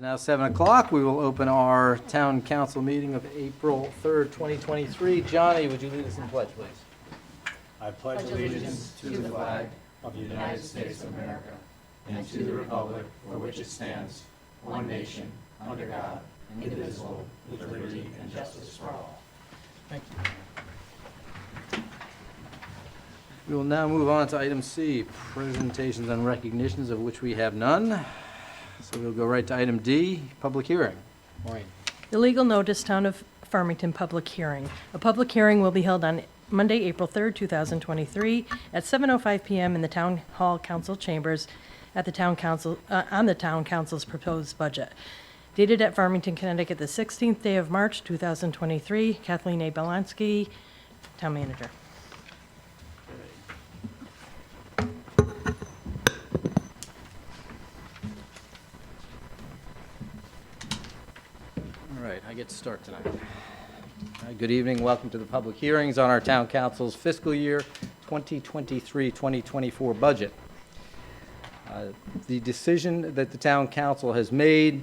Now 7 o'clock, we will open our town council meeting of April 3rd, 2023. Johnny, would you lead us in the pledge, please? I pledge allegiance to the flag of the United States of America and to the republic for which it stands, one nation, under God, indivisible, with liberty and justice for all. Thank you. We will now move on to item C, presentations and recognitions, of which we have none. So we'll go right to item D, public hearing. Maureen. The legal notice, Town of Farmington public hearing. A public hearing will be held on Monday, April 3rd, 2023, at 7:05 p.m. in the Town Hall Council Chambers at the Town Council, on the Town Council's proposed budget. Dated at Farmington, Connecticut, the 16th day of March, 2023. Kathleen A. Belansky, Town Manager. All right, I get to start tonight. Good evening, welcome to the public hearings on our town council's fiscal year 2023-2024 budget. The decision that the town council has made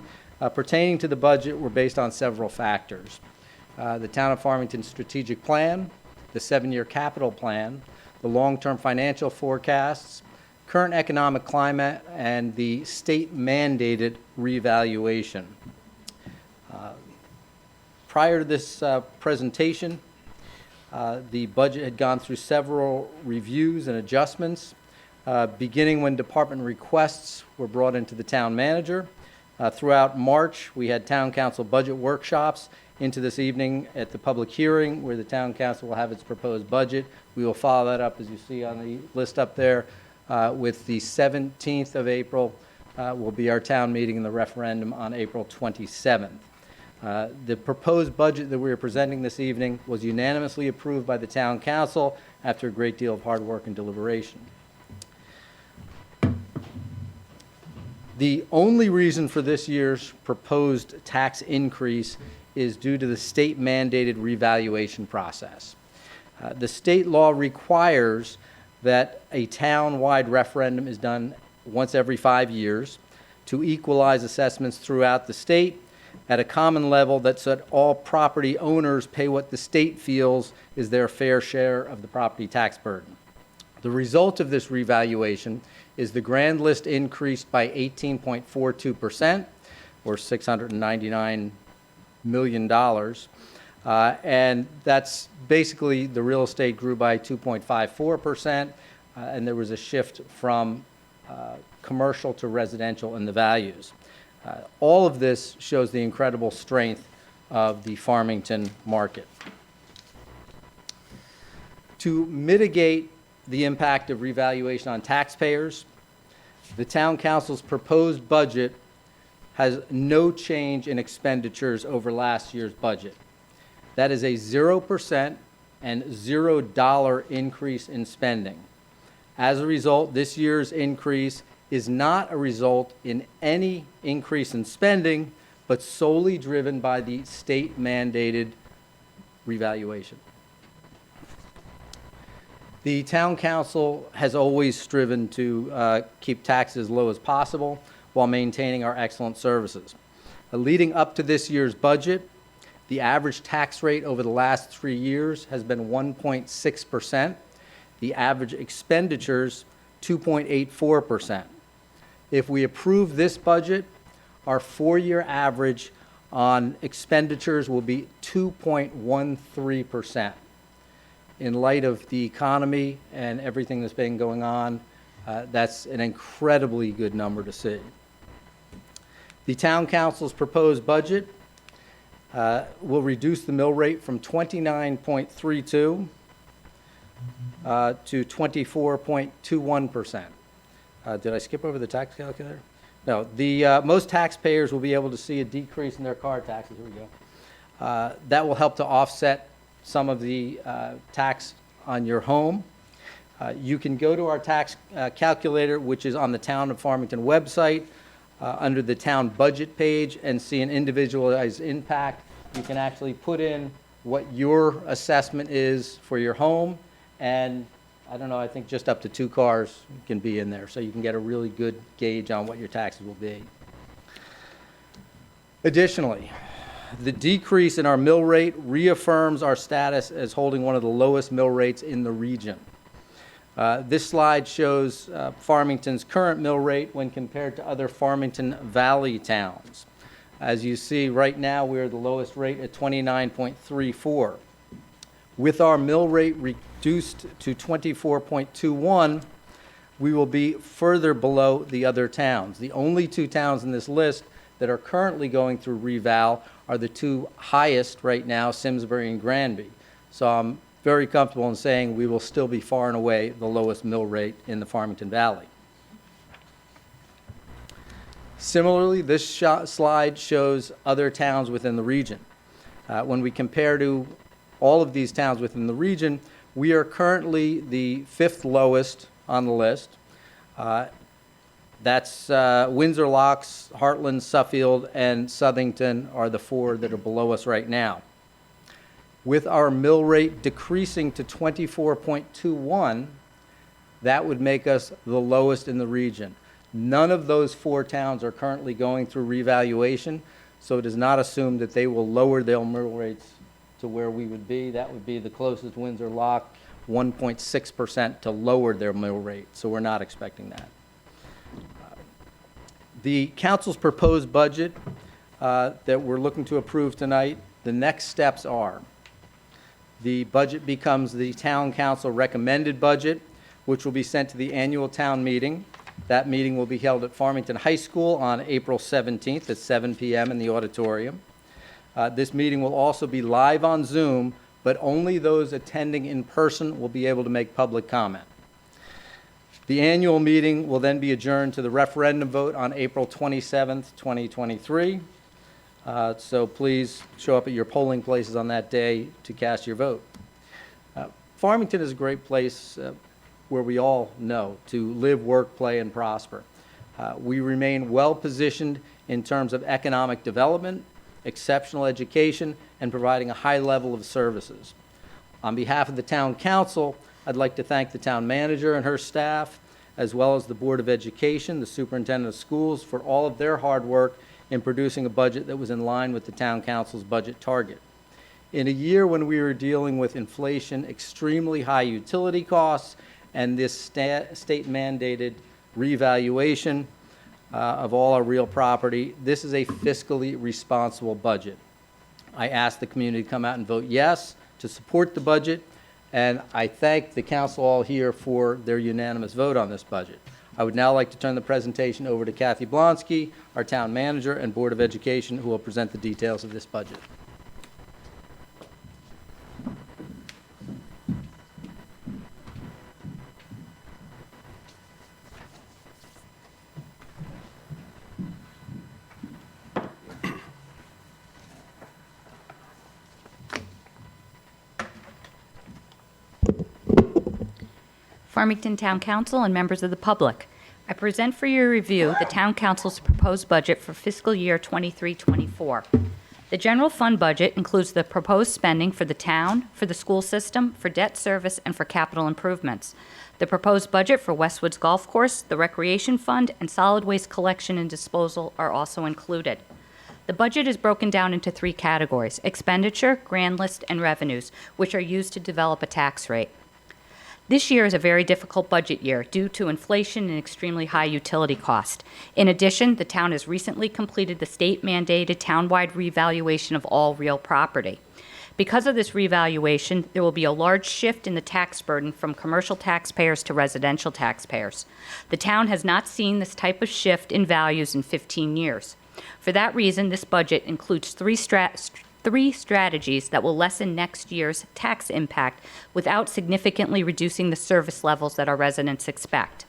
pertaining to the budget were based on several factors. The town of Farmington strategic plan, the 7-year capital plan, the long-term financial forecasts, current economic climate, and the state mandated revaluation. Prior to this presentation, the budget had gone through several reviews and adjustments, beginning when department requests were brought into the town manager. Throughout March, we had town council budget workshops into this evening at the public hearing where the town council will have its proposed budget. We will follow that up, as you see on the list up there, with the 17th of April will be our town meeting and the referendum on April 27th. The proposed budget that we are presenting this evening was unanimously approved by the town council after a great deal of hard work and deliberation. The only reason for this year's proposed tax increase is due to the state mandated revaluation process. The state law requires that a town-wide referendum is done once every 5 years to equalize assessments throughout the state at a common level that so that all property owners pay what the state feels is their fair share of the property tax burden. The result of this revaluation is the grand list increased by 18.42%, or $699 million. And that's basically the real estate grew by 2.54%, and there was a shift from commercial to residential in the values. All of this shows the incredible strength of the Farmington market. To mitigate the impact of revaluation on taxpayers, the town council's proposed budget has no change in expenditures over last year's budget. That is a 0% and $0 increase in spending. As a result, this year's increase is not a result in any increase in spending, but solely driven by the state-mandated revaluation. The town council has always striven to keep taxes as low as possible while maintaining our excellent services. Leading up to this year's budget, the average tax rate over the last 3 years has been 1.6%. The average expenditures, 2.84%. If we approve this budget, our 4-year average on expenditures will be 2.13%. In light of the economy and everything that's been going on, that's an incredibly good number to see. The town council's proposed budget will reduce the mill rate from 29.32 to 24.21%. Did I skip over the tax calculator? No, the most taxpayers will be able to see a decrease in their car taxes. Here we go. That will help to offset some of the tax on your home. You can go to our tax calculator, which is on the Town of Farmington website, under the town budget page, and see an individualized impact. You can actually put in what your assessment is for your home, and I don't know, I think just up to 2 cars can be in there, so you can get a really good gauge on what your taxes will be. Additionally, the decrease in our mill rate reaffirms our status as holding one of the lowest mill rates in the region. This slide shows Farmington's current mill rate when compared to other Farmington Valley towns. As you see, right now, we're the lowest rate at 29.34. With our mill rate reduced to 24.21, we will be further below the other towns. The only two towns in this list that are currently going through reval are the two highest right now, Simsbury and Granby. So I'm very comfortable in saying we will still be far and away the lowest mill rate in the Farmington Valley. Similarly, this slide shows other towns within the region. When we compare to all of these towns within the region, we are currently the 5th lowest on the list. That's Windsor Locks, Heartland, Suffield, and Southington are the 4 that are below us right now. With our mill rate decreasing to 24.21, that would make us the lowest in the region. None of those 4 towns are currently going through revaluation, so it is not assumed that they will lower their mill rates to where we would be. That would be the closest Windsor Lock, 1.6% to lower their mill rate, so we're not expecting that. The council's proposed budget that we're looking to approve tonight, the next steps are the budget becomes the town council recommended budget, which will be sent to the annual town meeting. That meeting will be held at Farmington High School on April 17th at 7 p.m. in the auditorium. This meeting will also be live on Zoom, but only those attending in person will be able to make public comment. The annual meeting will then be adjourned to the referendum vote on April 27th, 2023. So please show up at your polling places on that day to cast your vote. Farmington is a great place where we all know to live, work, play, and prosper. We remain well positioned in terms of economic development, exceptional education, and providing a high level of services. On behalf of the town council, I'd like to thank the town manager and her staff, as well as the Board of Education, the superintendent of schools, for all of their hard work in producing a budget that was in line with the town council's budget target. In a year when we were dealing with inflation, extremely high utility costs, and this state-mandated revaluation of all our real property, this is a fiscally responsible budget. I ask the community to come out and vote yes to support the budget, and I thank the council all here for their unanimous vote on this budget. I would now like to turn the presentation over to Kathy Blonsky, our town manager and Board of Education, who will present the details of this budget. Farmington Town Council and members of the public, I present for your review the Town Council's proposed budget for fiscal year 23-24. The general fund budget includes the proposed spending for the town, for the school system, for debt service, and for capital improvements. The proposed budget for Westwood's Golf Course, the Recreation Fund, and solid waste collection and disposal are also included. The budget is broken down into 3 categories: expenditure, grand list, and revenues, which are used to develop a tax rate. This year is a very difficult budget year due to inflation and extremely high utility cost. In addition, the town has recently completed the state-mandated town-wide revaluation of all real property. Because of this revaluation, there will be a large shift in the tax burden from commercial taxpayers to residential taxpayers. The town has not seen this type of shift in values in 15 years. For that reason, this budget includes three strategies that will lessen next year's tax impact without significantly reducing the service levels that our residents expect.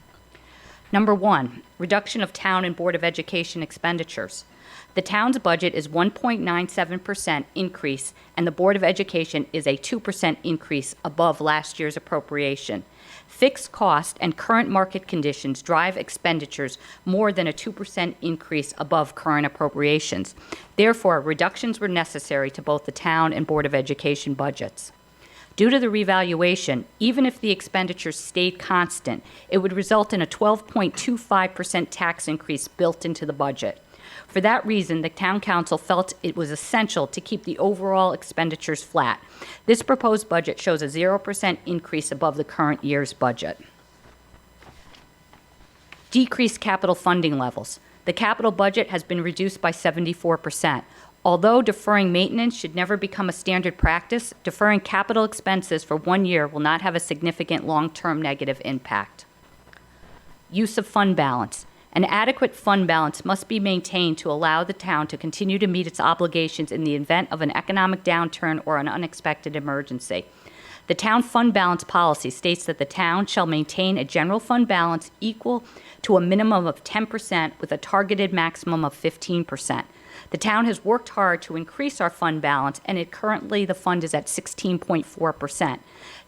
Number 1, reduction of town and Board of Education expenditures. The town's budget is 1.97% increase, and the Board of Education is a 2% increase above last year's appropriation. Fixed cost and current market conditions drive expenditures more than a 2% increase above current appropriations. Therefore, reductions were necessary to both the town and Board of Education budgets. Due to the revaluation, even if the expenditures stayed constant, it would result in a 12.25% tax increase built into the budget. For that reason, the Town Council felt it was essential to keep the overall expenditures flat. This proposed budget shows a 0% increase above the current year's budget. Decreased capital funding levels. The capital budget has been reduced by 74%. Although deferring maintenance should never become a standard practice, deferring capital expenses for 1 year will not have a significant long-term negative impact. Use of fund balance. An adequate fund balance must be maintained to allow the town to continue to meet its obligations in the event of an economic downturn or an unexpected emergency. The town fund balance policy states that the town shall maintain a general fund balance equal to a minimum of 10% with a targeted maximum of 15%. The town has worked hard to increase our fund balance, and currently the fund is at 16.4%.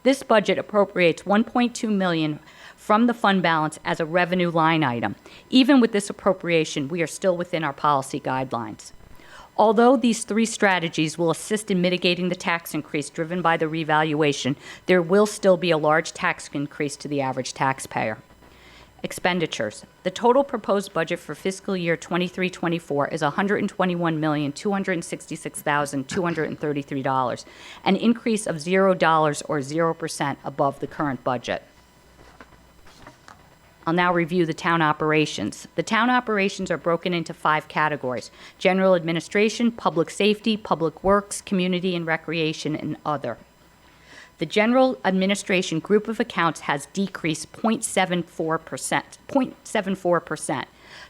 This budget appropriates $1.2 million from the fund balance as a revenue line item. Even with this appropriation, we are still within our policy guidelines. Although these three strategies will assist in mitigating the tax increase driven by the revaluation, there will still be a large tax increase to the average taxpayer. Expenditures. The total proposed budget for fiscal year 23-24 is $121,266,233, an increase of $0 or 0% above the current budget. I'll now review the town operations. The town operations are broken into 5 categories: general administration, public safety, public works, community and recreation, and other. The general administration group of accounts has decreased 0.74%.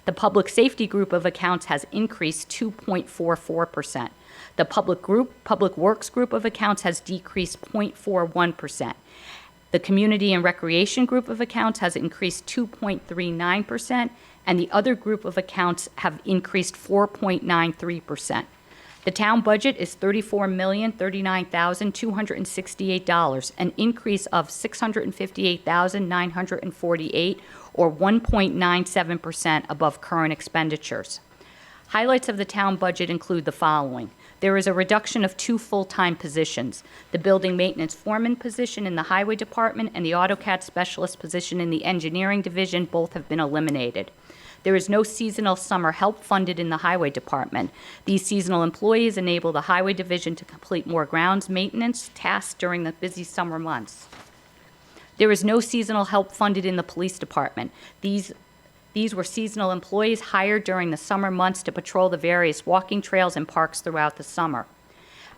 The public safety group of accounts has increased 2.44%. The public works group of accounts has decreased 0.41%. The community and recreation group of accounts has increased 2.39%, and the other group of accounts have increased 4.93%. The town budget is $34,039,268, an increase of $658,948, or 1.97% above current expenditures. Highlights of the town budget include the following. There is a reduction of 2 full-time positions. The building maintenance foreman position in the highway department and the AutoCAD specialist position in the engineering division both have been eliminated. There is no seasonal summer help funded in the highway department. These seasonal employees enable the highway division to complete more grounds maintenance tasks during the busy summer months. There is no seasonal help funded in the police department. These were seasonal employees hired during the summer months to patrol the various walking trails and parks throughout the summer.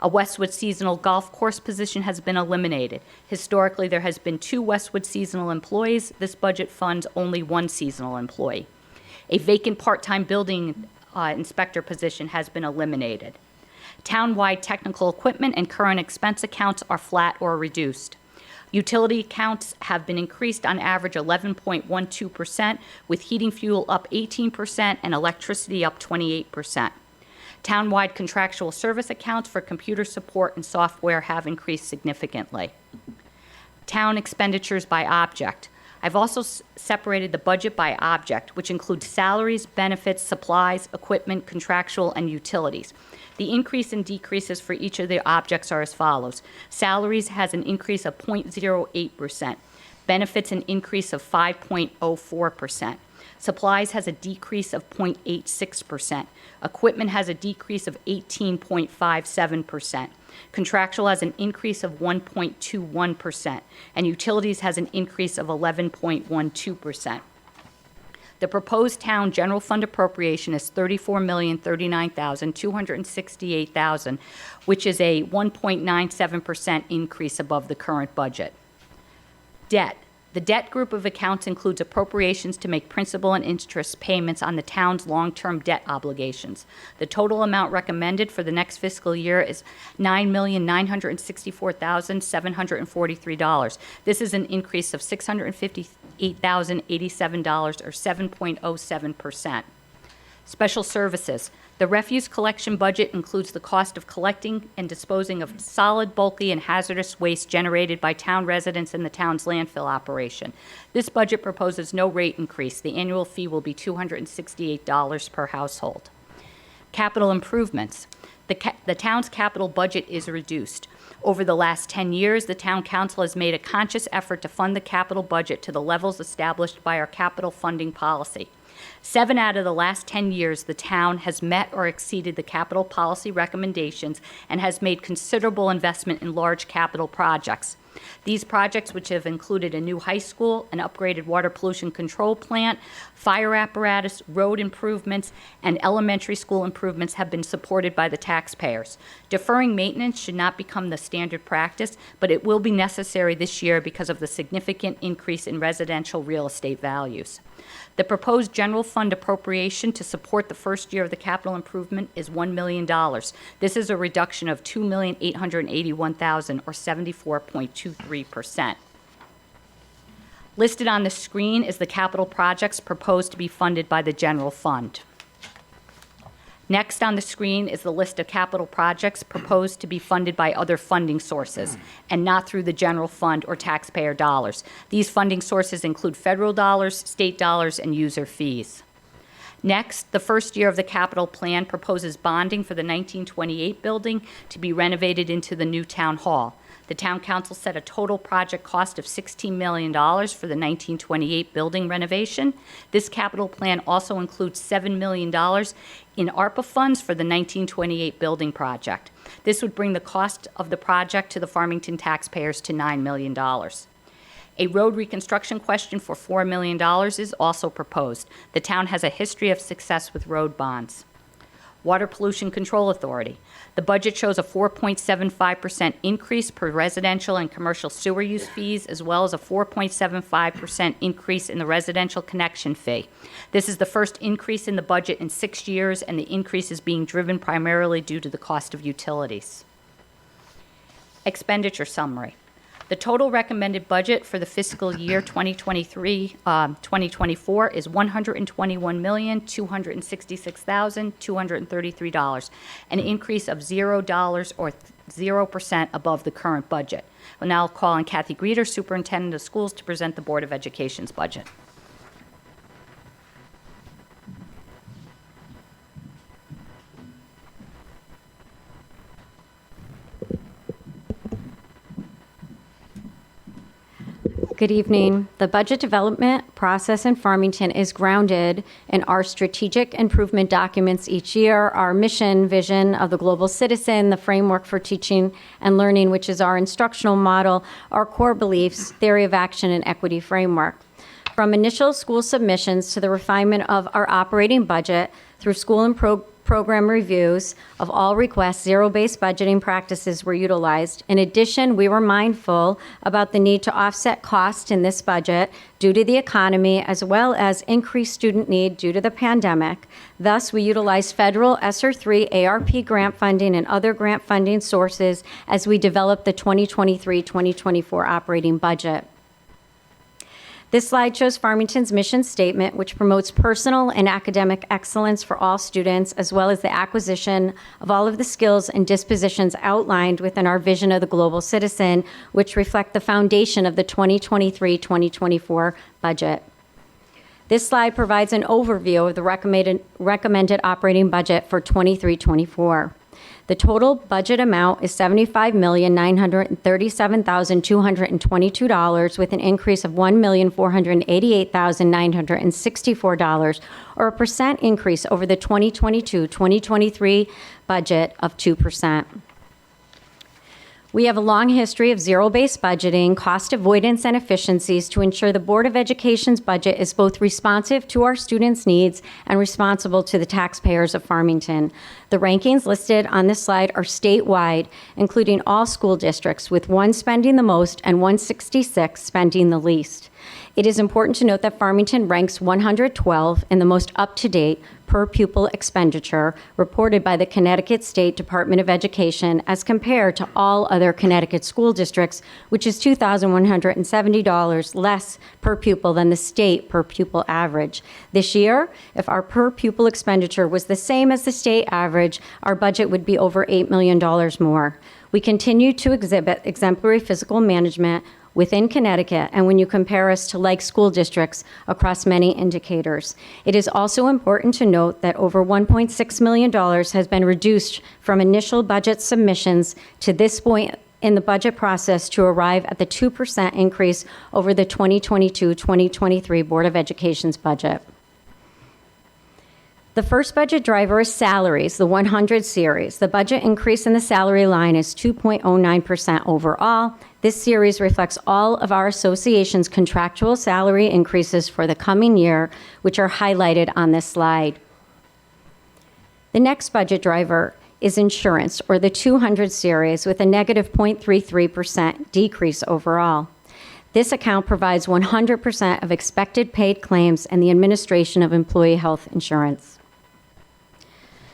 A Westwood seasonal golf course position has been eliminated. Historically, there has been 2 Westwood seasonal employees. This budget funds only 1 seasonal employee. A vacant part-time building inspector position has been eliminated. Town-wide technical equipment and current expense accounts are flat or reduced. Utility accounts have been increased on average 11.12%, with heating fuel up 18% and electricity up 28%. Town-wide contractual service accounts for computer support and software have increased significantly. Town expenditures by object. I've also separated the budget by object, which includes salaries, benefits, supplies, equipment, contractual, and utilities. The increase and decreases for each of the objects are as follows. Salaries has an increase of 0.08%. Benefits an increase of 5.04%. Supplies has a decrease of 0.86%. Equipment has a decrease of 18.57%. Contractual has an increase of 1.21%, and utilities has an increase of 11.12%. The proposed town general fund appropriation is $34,039,268,000, which is a 1.97% increase above the current budget. Debt. The debt group of accounts includes appropriations to make principal and interest payments on the town's long-term debt obligations. The total amount recommended for the next fiscal year is $9,964,743. This is an increase of $658,087, or 7.07%. Special services. The refuse collection budget includes the cost of collecting and disposing of solid, bulky, and hazardous waste generated by town residents in the town's landfill operation. This budget proposes no rate increase. The annual fee will be $268 per household. Capital improvements. The town's capital budget is reduced. Over the last 10 years, the town council has made a conscious effort to fund the capital budget to the levels established by our capital funding policy. 7 out of the last 10 years, the town has met or exceeded the capital policy recommendations and has made considerable investment in large capital projects. These projects, which have included a new high school, an upgraded water pollution control plant, fire apparatus, road improvements, and elementary school improvements, have been supported by the taxpayers. Deferring maintenance should not become the standard practice, but it will be necessary this year because of the significant increase in residential real estate values. The proposed general fund appropriation to support the first year of the capital improvement is $1 million. This is a reduction of $2,881,000, or 74.23%. Listed on the screen is the capital projects proposed to be funded by the general fund. Next on the screen is the list of capital projects proposed to be funded by other funding sources and not through the general fund or taxpayer dollars. These funding sources include federal dollars, state dollars, and user fees. Next, the first year of the capital plan proposes bonding for the 1928 building to be renovated into the new town hall. The town council set a total project cost of $16 million for the 1928 building renovation. This capital plan also includes $7 million in ARPA funds for the 1928 building project. This would bring the cost of the project to the Farmington taxpayers to $9 million. A road reconstruction question for $4 million is also proposed. The town has a history of success with road bonds. Water Pollution Control Authority. The budget shows a 4.75% increase per residential and commercial sewer use fees, as well as a 4.75% increase in the residential connection fee. This is the first increase in the budget in 6 years, and the increase is being driven primarily due to the cost of utilities. Expenditure summary. The total recommended budget for the fiscal year 2023-2024 is $121,266,233, an increase of $0 or 0% above the current budget. We'll now call on Kathy Greeter, Superintendent of Schools, to present the Board of Education's budget. Good evening. The budget development process in Farmington is grounded in our strategic improvement documents each year, our mission, vision of the global citizen, the framework for teaching and learning, which is our instructional model, our core beliefs, theory of action, and equity framework. From initial school submissions to the refinement of our operating budget through school and program reviews of all requests, zero-based budgeting practices were utilized. In addition, we were mindful about the need to offset costs in this budget due to the economy, as well as increased student need due to the pandemic. Thus, we utilized federal ESSER III ARP grant funding and other grant funding sources as we developed the 2023-2024 operating budget. This slide shows Farmington's mission statement, which promotes personal and academic excellence for all students, as well as the acquisition of all of the skills and dispositions outlined within our vision of the global citizen, which reflect the foundation of the 2023-2024 budget. This slide provides an overview of the recommended operating budget for 23-24. The total budget amount is $75,937,222, with an increase of $1,488,964, or a percent increase over the 2022-2023 budget of 2%. We have a long history of zero-based budgeting, cost avoidance, and efficiencies to ensure the Board of Education's budget is both responsive to our students' needs and responsible to the taxpayers of Farmington. The rankings listed on this slide are statewide, including all school districts, with one spending the most and 166 spending the least. It is important to note that Farmington ranks 112 in the most up-to-date per pupil expenditure reported by the Connecticut State Department of Education as compared to all other Connecticut school districts, which is $2,170 less per pupil than the state per pupil average. This year, if our per pupil expenditure was the same as the state average, our budget would be over $8 million more. We continue to exhibit exemplary fiscal management within Connecticut, and when you compare us to like school districts across many indicators. It is also important to note that over $1.6 million has been reduced from initial budget submissions to this point in the budget process to arrive at the 2% increase over the 2022-2023 Board of Education's budget. The first budget driver is salaries, the 100 series. The budget increase in the salary line is 2.09% overall. This series reflects all of our association's contractual salary increases for the coming year, which are highlighted on this slide. The next budget driver is insurance, or the 200 series, with a negative 0.33% decrease overall. This account provides 100% of expected paid claims and the administration of employee health insurance.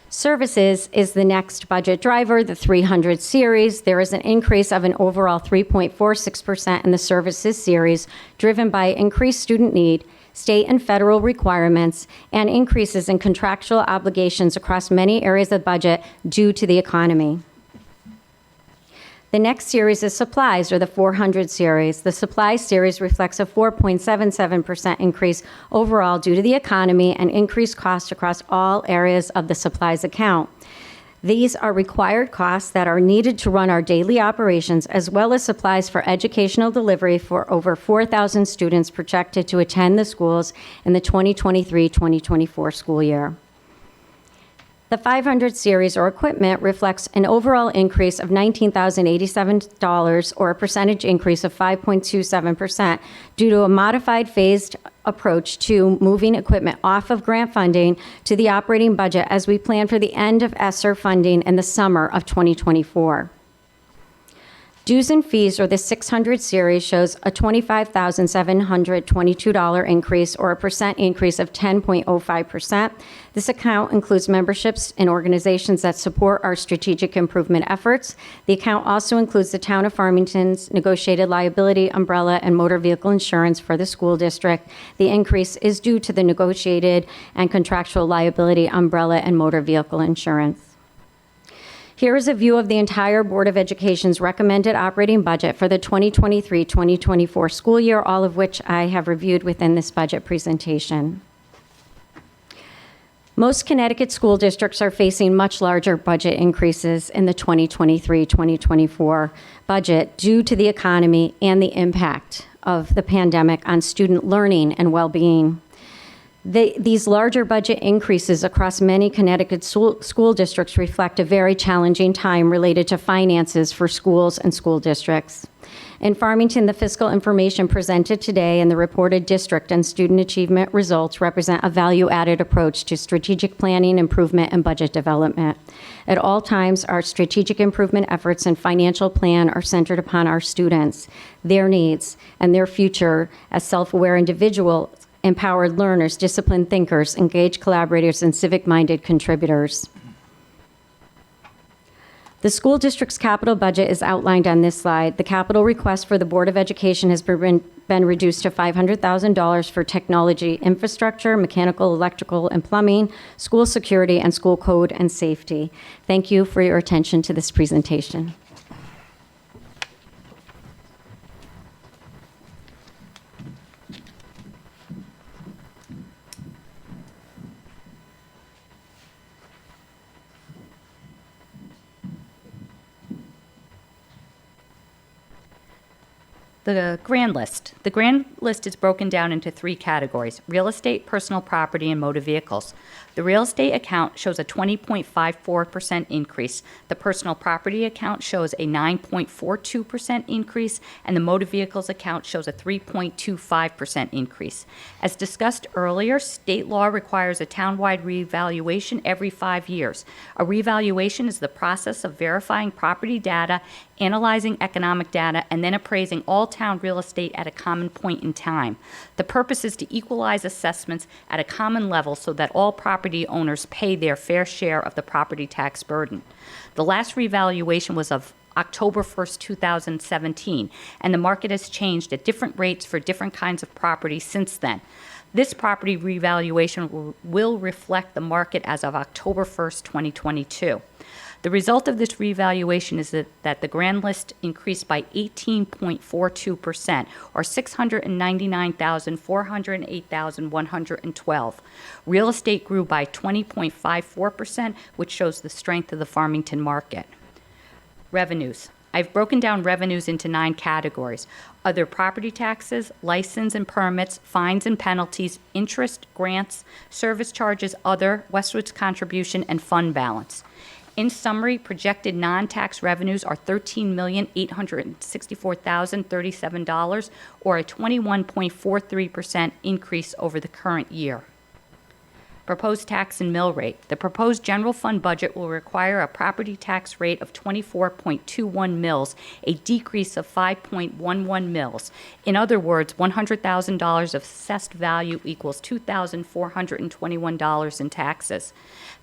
Services is the next budget driver, the 300 series. There is an increase of an overall 3.46% in the services series, driven by increased student need, state and federal requirements, and increases in contractual obligations across many areas of the budget due to the economy. The next series is supplies, or the 400 series. The supplies series reflects a 4.77% increase overall due to the economy and increased costs across all areas of the supplies account. These are required costs that are needed to run our daily operations, as well as supplies for educational delivery for over 4,000 students projected to attend the schools in the 2023-2024 school year. The 500 series, or equipment, reflects an overall increase of $19,087, or a percentage increase of 5.27%, due to a modified phased approach to moving equipment off of grant funding to the operating budget as we plan for the end of ESSER funding in the summer of 2024. Dues and fees, or the 600 series, shows a $25,722 increase, or a percent increase of 10.05%. This account includes memberships in organizations that support our strategic improvement efforts. The account also includes the Town of Farmington's negotiated liability, umbrella, and motor vehicle insurance for the school district. The increase is due to the negotiated and contractual liability, umbrella, and motor vehicle insurance. Here is a view of the entire Board of Education's recommended operating budget for the 2023-2024 school year, all of which I have reviewed within this budget presentation. Most Connecticut school districts are facing much larger budget increases in the 2023-2024 budget due to the economy and the impact of the pandemic on student learning and well-being. These larger budget increases across many Connecticut school districts reflect a very challenging time related to finances for schools and school districts. In Farmington, the fiscal information presented today and the reported district and student achievement results represent a value-added approach to strategic planning, improvement, and budget development. At all times, our strategic improvement efforts and financial plan are centered upon our students, their needs, and their future as self-aware individuals, empowered learners, disciplined thinkers, engaged collaborators, and civic-minded contributors. The school district's capital budget is outlined on this slide. The capital request for the Board of Education has been reduced to $500,000 for technology infrastructure, mechanical, electrical, and plumbing, school security, and school code and safety. Thank you for your attention to this presentation. The grand list. The grand list is broken down into three categories: real estate, personal property, and motor vehicles. The real estate account shows a 20.54% increase. The personal property account shows a 9.42% increase, and the motor vehicles account shows a 3.25% increase. As discussed earlier, state law requires a townwide revaluation every 5 years. A revaluation is the process of verifying property data, analyzing economic data, and then appraising all town real estate at a common point in time. The purpose is to equalize assessments at a common level so that all property owners pay their fair share of the property tax burden. The last revaluation was of October 1st, 2017, and the market has changed at different rates for different kinds of property since then. This property revaluation will reflect the market as of October 1st, 2022. The result of this revaluation is that the grand list increased by 18.42%, or $699,408,112. Real estate grew by 20.54%, which shows the strength of the Farmington market. Revenues. I've broken down revenues into 9 categories: other property taxes, license and permits, fines and penalties, interest, grants, service charges, other, Westwood's contribution, and fund balance. In summary, projected non-tax revenues are $13,864,037, or a 21.43% increase over the current year. Proposed tax and mill rate. The proposed general fund budget will require a property tax rate of 24.21 mills, a decrease of 5.11 mills. In other words, $100,000 of assessed value equals $2,421 in taxes.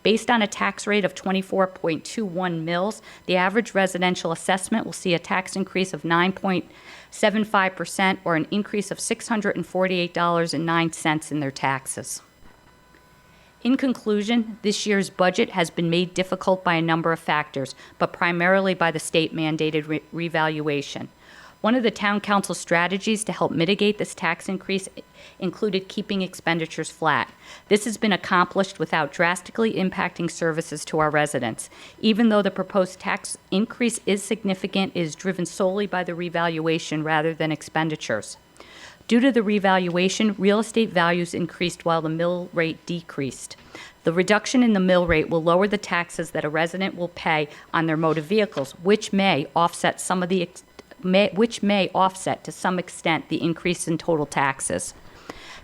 Based on a tax rate of 24.21 mills, the average residential assessment will see a tax increase of 9.75%, or an increase of $648.09 in their taxes. In conclusion, this year's budget has been made difficult by a number of factors, but primarily by the state-mandated revaluation. One of the town council strategies to help mitigate this tax increase included keeping expenditures flat. This has been accomplished without drastically impacting services to our residents. Even though the proposed tax increase is significant, it is driven solely by the revaluation rather than expenditures. Due to the revaluation, real estate values increased while the mill rate decreased. The reduction in the mill rate will lower the taxes that a resident will pay on their motor vehicles, which may offset to some extent the increase in total taxes.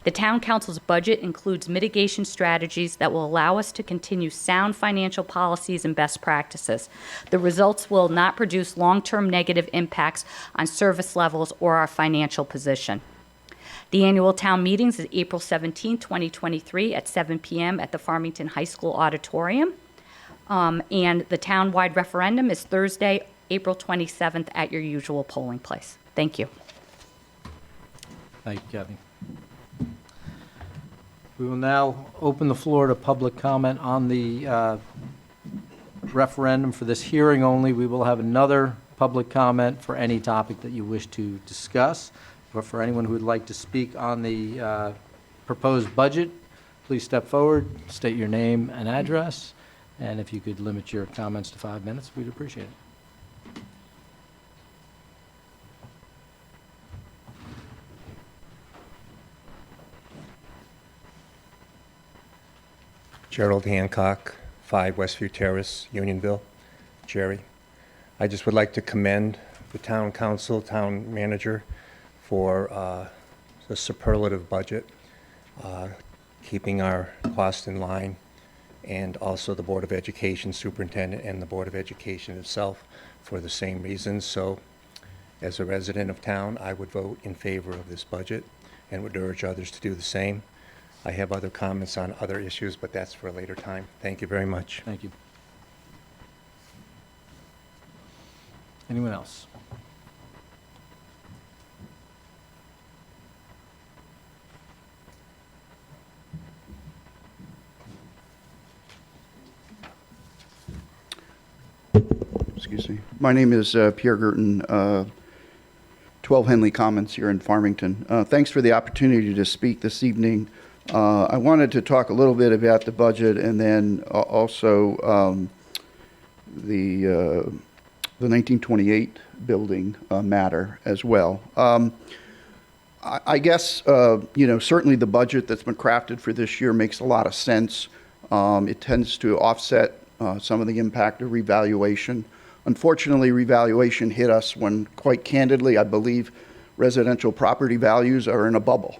The Town Council's budget includes mitigation strategies that will allow us to continue sound financial policies and best practices. The results will not produce long-term negative impacts on service levels or our financial position. The annual town meetings is April 17, 2023 at 7 p.m. at the Farmington High School Auditorium. And the town-wide referendum is Thursday, April 27th at your usual polling place. Thank you. Thank you, Kathy. We will now open the floor to public comment on the referendum. For this hearing only, we will have another public comment for any topic that you wish to discuss. But for anyone who would like to speak on the proposed budget, please step forward, state your name and address, and if you could limit your comments to 5 minutes, we'd appreciate it. Gerald Hancock, 5 Westview Terrace, Unionville. Jerry, I just would like to commend the town council, town manager, for the superlative budget, keeping our costs in line, and also the Board of Education superintendent and the Board of Education itself for the same reasons. So as a resident of town, I would vote in favor of this budget and would urge others to do the same. I have other comments on other issues, but that's for a later time. Thank you very much. Thank you. Anyone else? Excuse me. My name is Pierre Gerton, 12 Henley Commons here in Farmington. Thanks for the opportunity to speak this evening. I wanted to talk a little bit about the budget and then also the 1928 building matter as well. I guess, certainly the budget that's been crafted for this year makes a lot of sense. It tends to offset some of the impact of revaluation. Unfortunately, revaluation hit us when, quite candidly, I believe residential property values are in a bubble.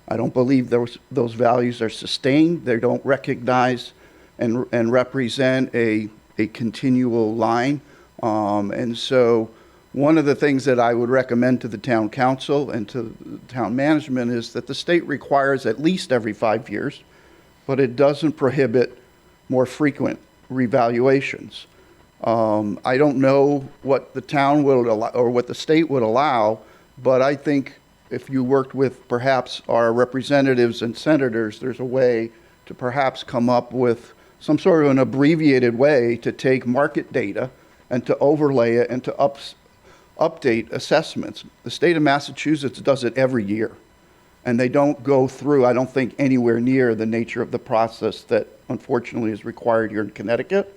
I don't believe those values are sustained. They don't recognize and represent a continual line. And so one of the things that I would recommend to the town council and to the town management is that the state requires at least every 5 years, but it doesn't prohibit more frequent revaluations. I don't know what the town will allow or what the state would allow, but I think if you worked with perhaps our representatives and senators, there's a way to perhaps come up with some sort of an abbreviated way to take market data and to overlay it and to update assessments. The state of Massachusetts does it every year, and they don't go through, I don't think, anywhere near the nature of the process that unfortunately is required here in Connecticut.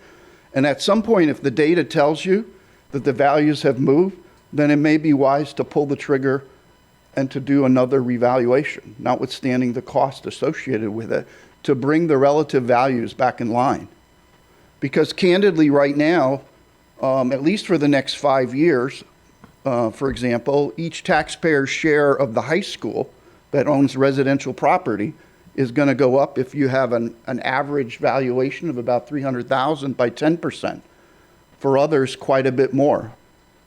And at some point, if the data tells you that the values have moved, then it may be wise to pull the trigger and to do another revaluation, notwithstanding the cost associated with it, to bring the relative values back in line. Because candidly, right now, at least for the next 5 years, for example, each taxpayer's share of the high school that owns residential property is going to go up if you have an average valuation of about $300,000 by 10%. For others, quite a bit more.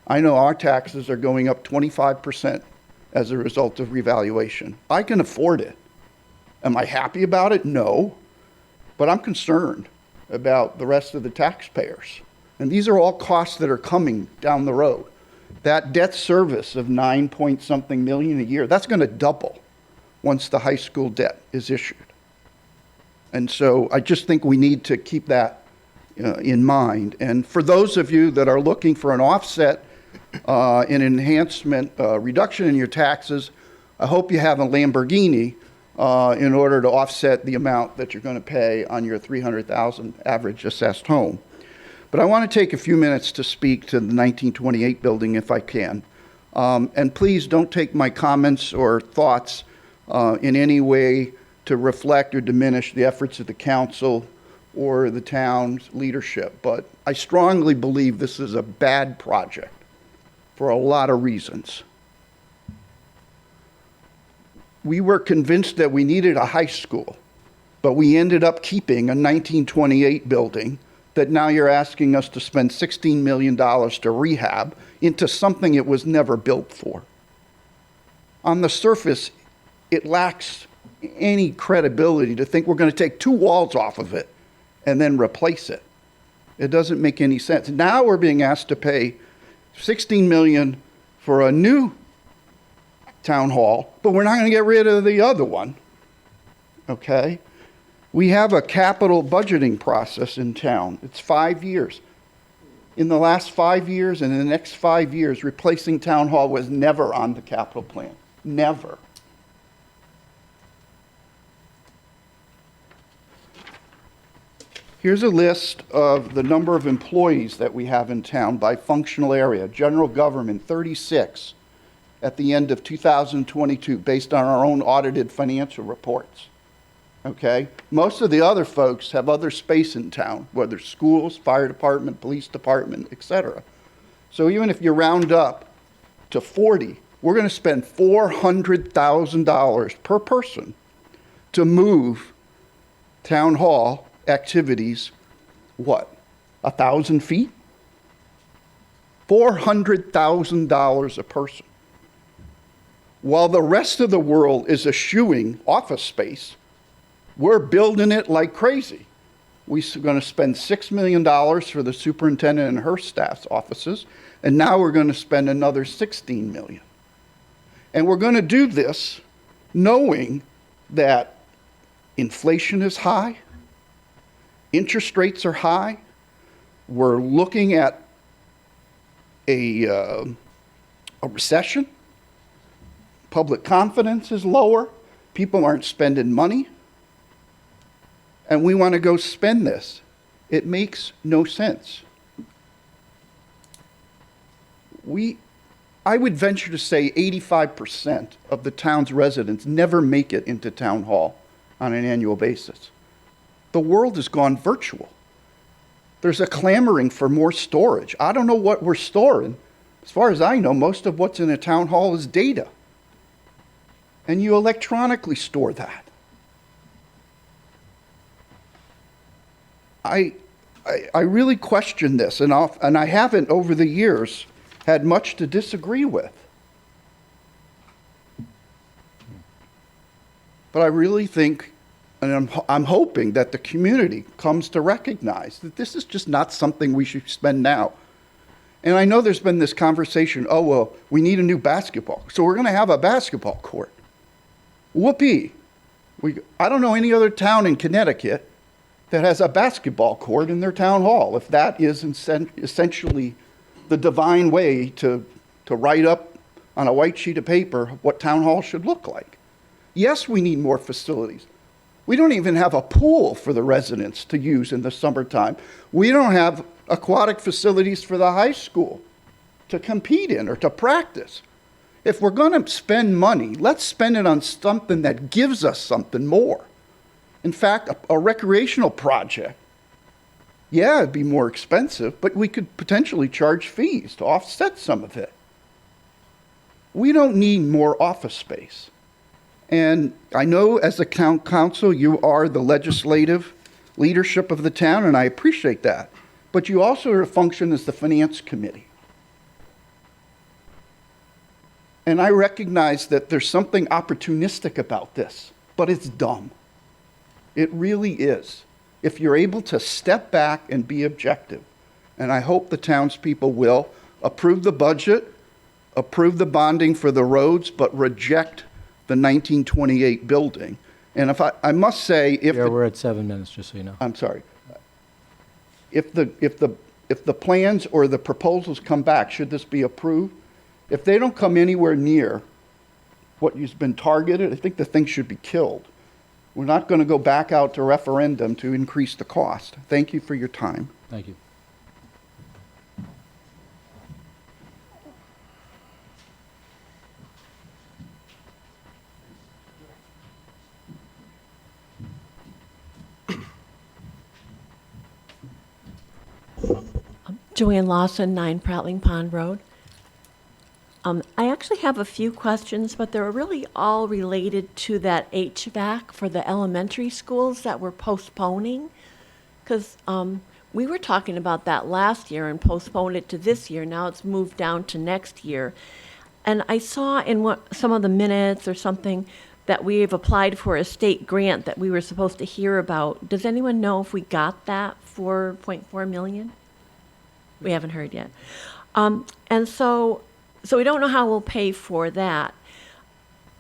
I know our taxes are going up 25% as a result of revaluation. I can afford it. Am I happy about it? No. But I'm concerned about the rest of the taxpayers. And these are all costs that are coming down the road. That debt service of 9-point-something million a year, that's going to double once the high school debt is issued. And so I just think we need to keep that in mind. And for those of you that are looking for an offset, an enhancement, reduction in your taxes, I hope you have a Lamborghini in order to offset the amount that you're going to pay on your $300,000 average assessed home. But I want to take a few minutes to speak to the 1928 building if I can. And please don't take my comments or thoughts in any way to reflect or diminish the efforts of the council or the town's leadership. But I strongly believe this is a bad project for a lot of reasons. We were convinced that we needed a high school, but we ended up keeping a 1928 building that now you're asking us to spend $16 million to rehab into something it was never built for. On the surface, it lacks any credibility to think we're going to take 2 walls off of it and then replace it. It doesn't make any sense. Now we're being asked to pay $16 million for a new town hall, but we're not going to get rid of the other one. Okay? We have a capital budgeting process in town. It's 5 years. In the last 5 years and in the next 5 years, replacing town hall was never on the capital plan. Never. Here's a list of the number of employees that we have in town by functional area. General government, 36 at the end of 2022, based on our own audited financial reports. Okay? Most of the other folks have other space in town, whether schools, fire department, police department, etc. So even if you round up to 40, we're going to spend $400,000 per person to move town hall activities, what, 1,000 feet? $400,000 a person. While the rest of the world is eschewing office space, we're building it like crazy. We're going to spend $6 million for the superintendent and her staff's offices, and now we're going to spend another $16 million. And we're going to do this knowing that inflation is high, interest rates are high. We're looking at a recession. Public confidence is lower. People aren't spending money. And we want to go spend this. It makes no sense. I would venture to say 85% of the town's residents never make it into town hall on an annual basis. The world has gone virtual. There's a clamoring for more storage. I don't know what we're storing. As far as I know, most of what's in a town hall is data. And you electronically store that. I really question this, and I haven't over the years had much to disagree with. But I really think, and I'm hoping that the community comes to recognize that this is just not something we should spend now. And I know there's been this conversation, oh, well, we need a new basketball, so we're going to have a basketball court. Whoopee. I don't know any other town in Connecticut that has a basketball court in their town hall, if that is essentially the divine way to write up on a white sheet of paper what town hall should look like. Yes, we need more facilities. We don't even have a pool for the residents to use in the summertime. We don't have aquatic facilities for the high school. to compete in or to practice. If we're going to spend money, let's spend it on something that gives us something more. In fact, a recreational project, yeah, it'd be more expensive, but we could potentially charge fees to offset some of it. We don't need more office space. And I know as a town council, you are the legislative leadership of the town, and I appreciate that. But you also function as the finance committee. And I recognize that there's something opportunistic about this, but it's dumb. It really is. If you're able to step back and be objective, and I hope the townspeople will approve the budget, approve the bonding for the roads, but reject the 1928 building. And if I must say, if Yeah, we're at 7 minutes, just so you know. I'm sorry. If the plans or the proposals come back, should this be approved? If they don't come anywhere near what has been targeted, I think the thing should be killed. We're not going to go back out to referendum to increase the cost. Thank you for your time. Thank you. Joanne Lawson, 9 Prattling Pond Road. I actually have a few questions, but they're really all related to that HVAC for the elementary schools that we're postponing. Because we were talking about that last year and postponed it to this year. Now it's moved down to next year. And I saw in some of the minutes or something that we have applied for a state grant that we were supposed to hear about. Does anyone know if we got that 4.4 million? We haven't heard yet. And so we don't know how we'll pay for that.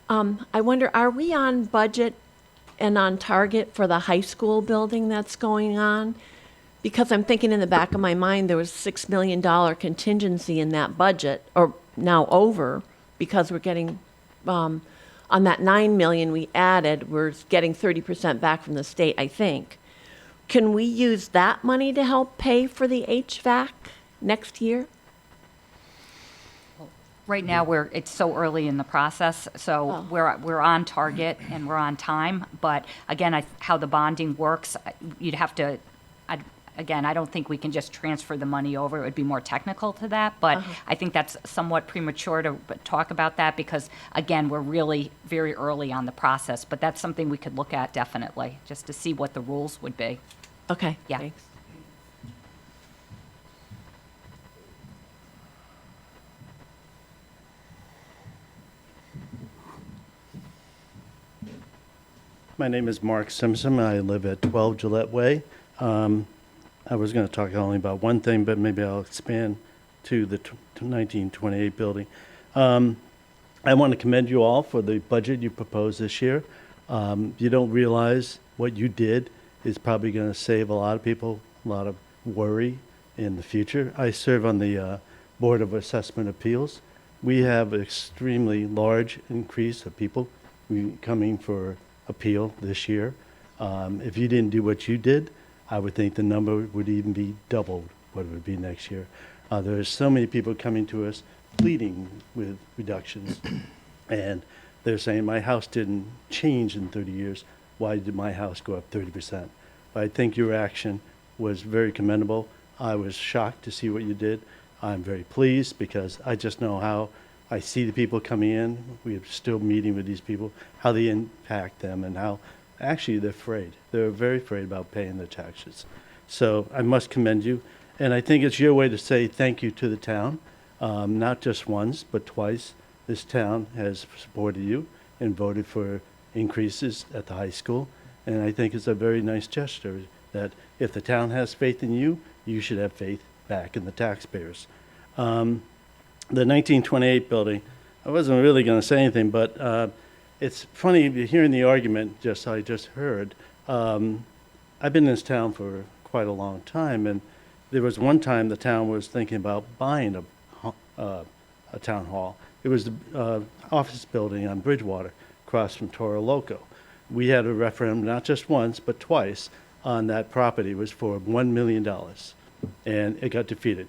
I wonder, are we on budget and on target for the high school building that's going on? Because I'm thinking in the back of my mind, there was $6 million contingency in that budget, or now over, because we're getting, on that $9 million we added, we're getting 30% back from the state, I think. Can we use that money to help pay for the HVAC next year? Right now, it's so early in the process, so we're on target and we're on time. But again, how the bonding works, you'd have to, again, I don't think we can just transfer the money over. It would be more technical to that, but I think that's somewhat premature to talk about that because, again, we're really very early on the process. But that's something we could look at definitely, just to see what the rules would be. Okay, Yeah. thanks. My name is Mark Simpson. I live at 12 Gillette Way. I was going to talk only about one thing, but maybe I'll expand to the 1928 building. I want to commend you all for the budget you proposed this year. You don't realize what you did is probably going to save a lot of people a lot of worry in the future. I serve on the Board of Assessment Appeals. We have an extremely large increase of people coming for appeal this year. If you didn't do what you did, I would think the number would even be doubled what it would be next year. There are so many people coming to us pleading with reductions, and they're saying, my house didn't change in 30 years. Why did my house go up 30%? But I think your action was very commendable. I was shocked to see what you did. I'm very pleased because I just know how I see the people coming in. We're still meeting with these people, how they impact them and how actually they're afraid. They're very afraid about paying their taxes. So I must commend you. And I think it's your way to say thank you to the town, not just once, but twice. This town has supported you and voted for increases at the high school. And I think it's a very nice gesture that if the town has faith in you, you should have faith back in the taxpayers. The 1928 building, I wasn't really going to say anything, but it's funny hearing the argument I just heard. I've been in this town for quite a long time, and there was one time the town was thinking about buying a town hall. It was the office building on Bridgewater, across from Toro Loco. We had a referendum not just once, but twice on that property. It was for $1 million, and it got defeated.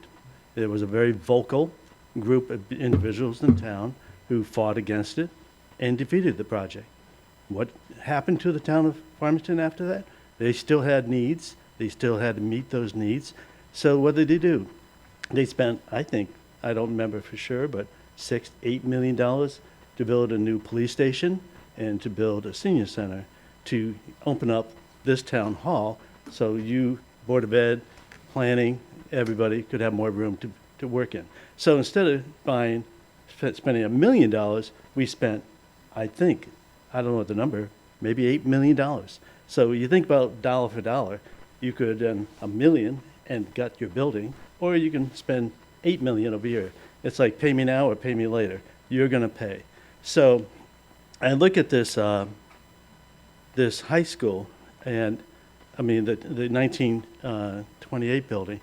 There was a very vocal group of individuals in town who fought against it and defeated the project. What happened to the town of Farmington after that? They still had needs. They still had to meet those needs. So what did they do? They spent, I think, I don't remember for sure, but $6, $8 million to build a new police station and to build a senior center to open up this town hall so you, Board of Ed, planning, everybody could have more room to work in. So instead of spending $1 million, we spent, I think, I don't know what the number, maybe $8 million. So you think about dollar for dollar, you could $1 million and got your building, or you can spend $8 million over here. It's like pay me now or pay me later. You're going to pay. So I look at this this high school, and I mean the 1928 building.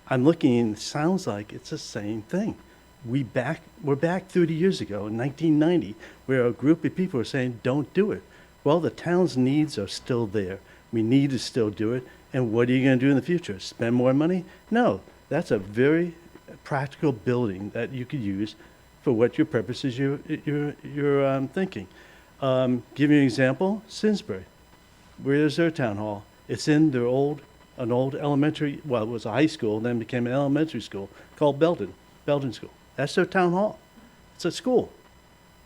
I'm looking, and it sounds like it's the same thing. We're back 30 years ago in 1990, where a group of people were saying, "Don't do it." Well, the town's needs are still there. We need to still do it. And what are you going to do in the future? Spend more money? No, that's a very practical building that you could use for what your purposes you're thinking. Give you an example, Simsbury. Where's their town hall? It's in their an old elementary, well, it was a high school, then became an elementary school called Belden School. That's their town hall. It's a school.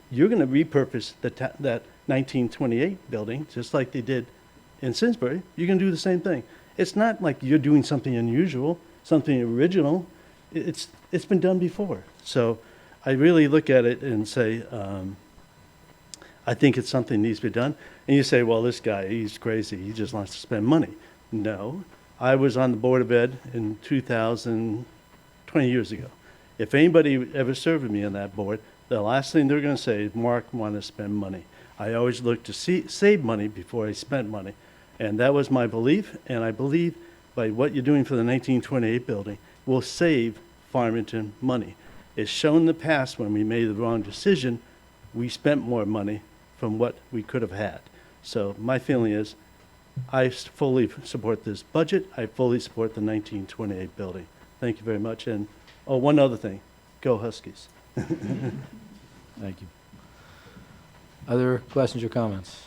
You're going to repurpose that 1928 building just like they did in Simsbury. You can do the same thing. It's not like you're doing something unusual, something original. It's been done before. So I really look at it and say, I think it's something that needs to be done. And you say, well, this guy, he's crazy. He just wants to spend money. No. I was on the Board of Ed in 2000, 20 years ago. If anybody ever served with me on that board, the last thing they're going to say is, Mark wanted to spend money. I always looked to save money before I spent money. And that was my belief. And I believe by what you're doing for the 1928 building will save Farmington money. It's shown in the past when we made the wrong decision, we spent more money from what we could have had. So my feeling is I fully support this budget. I fully support the 1928 building. Thank you very much. And oh, one other thing, go Huskies. Thank you. Other questions or comments?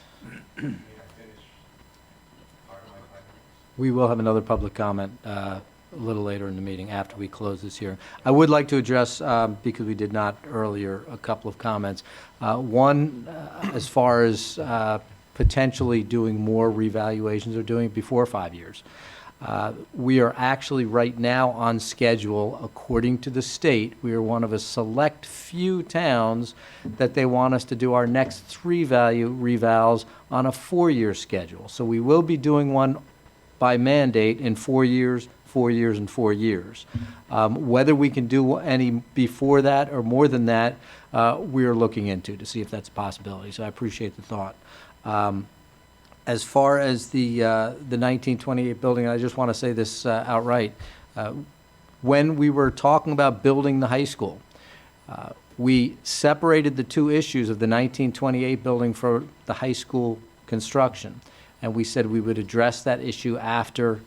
We will have another public comment a little later in the meeting after we close this hearing. I would like to address, because we did not earlier, a couple of comments. One, as far as potentially doing more revaluations or doing it before 5 years. We are actually right now on schedule, according to the state. We are one of a select few towns that they want us to do our next 3 revals on a 4-year schedule. So we will be doing one by mandate in 4 years, 4 years, and 4 years. Whether we can do any before that or more than that, we are looking into to see if that's a possibility. So I appreciate the thought. As far as the 1928 building, I just want to say this outright. When we were talking about building the high school, we separated the two issues of the 1928 building for the high school construction. And we said we would address that issue after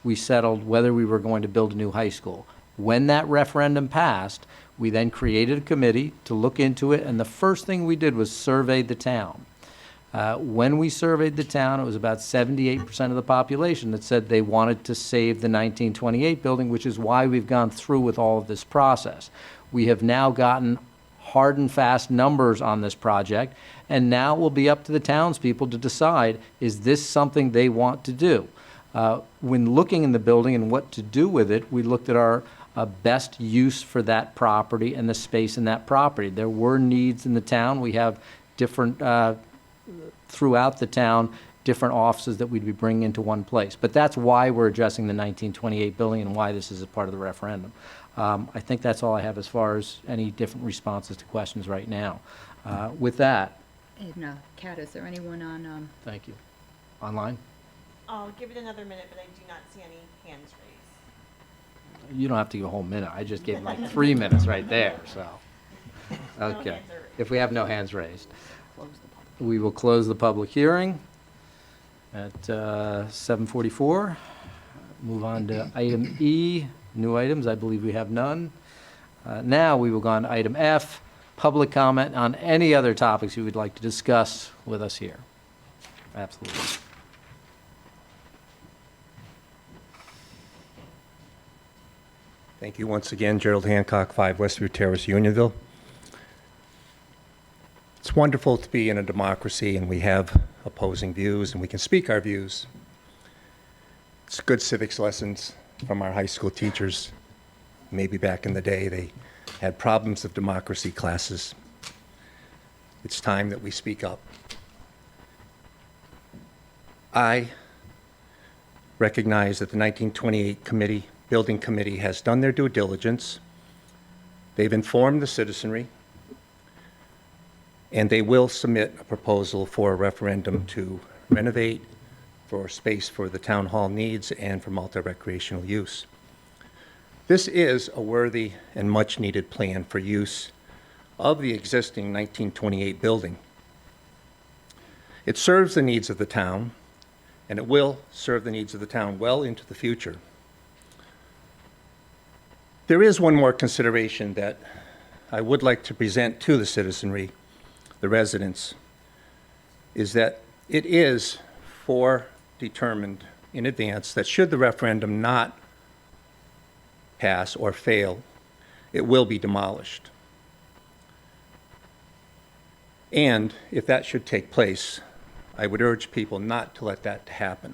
we settled whether we were going to build a new high school. When that referendum passed, we then created a committee to look into it, and the first thing we did was survey the town. When we surveyed the town, it was about 78% of the population that said they wanted to save the 1928 building, which is why we've gone through with all of this process. We have now gotten hard and fast numbers on this project, and now it will be up to the townspeople to decide, is this something they want to do? When looking in the building and what to do with it, we looked at our best use for that property and the space in that property. There were needs in the town. We have different throughout the town, different offices that we'd be bringing into one place. But that's why we're addressing the 1928 building and why this is a part of the referendum. I think that's all I have as far as any different responses to questions right now. With that. And Kat, is there anyone on? Thank you. Online? I'll give it another minute, but I do not see any hands raised. You don't have to give a whole minute. I just gave like 3 minutes right there, so. Okay. If we have no hands raised. We will close the public hearing at 7:44. Move on to item E, new items. I believe we have none. Now we will go on to item F, public comment on any other topics you would like to discuss with us here. Absolutely. Thank you once again, Gerald Hancock, 5 Westview Terrace, Unionville. It's wonderful to be in a democracy and we have opposing views and we can speak our views. It's good civics lessons from our high school teachers. Maybe back in the day they had problems of democracy classes. It's time that we speak up. I recognize that the 1928 Building Committee has done their due diligence. They've informed the citizenry, and they will submit a proposal for a referendum to renovate for space for the town hall needs and for multi-recreational use. This is a worthy and much-needed plan for use of the existing 1928 building. It serves the needs of the town, and it will serve the needs of the town well into the future. There is one more consideration that I would like to present to the citizenry, the residents, is that it is foredetermined in advance that should the referendum not pass or fail, it will be demolished. And if that should take place, I would urge people not to let that happen.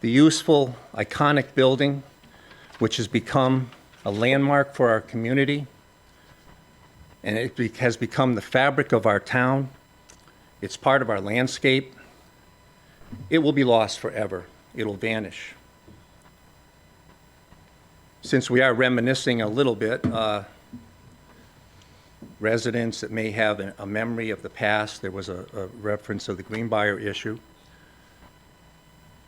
The useful, iconic building, which has become a landmark for our community, and it has become the fabric of our town. It's part of our landscape. It will be lost forever. It'll vanish. Since we are reminiscing a little bit, residents that may have a memory of the past, there was a reference of the Greenbrier issue.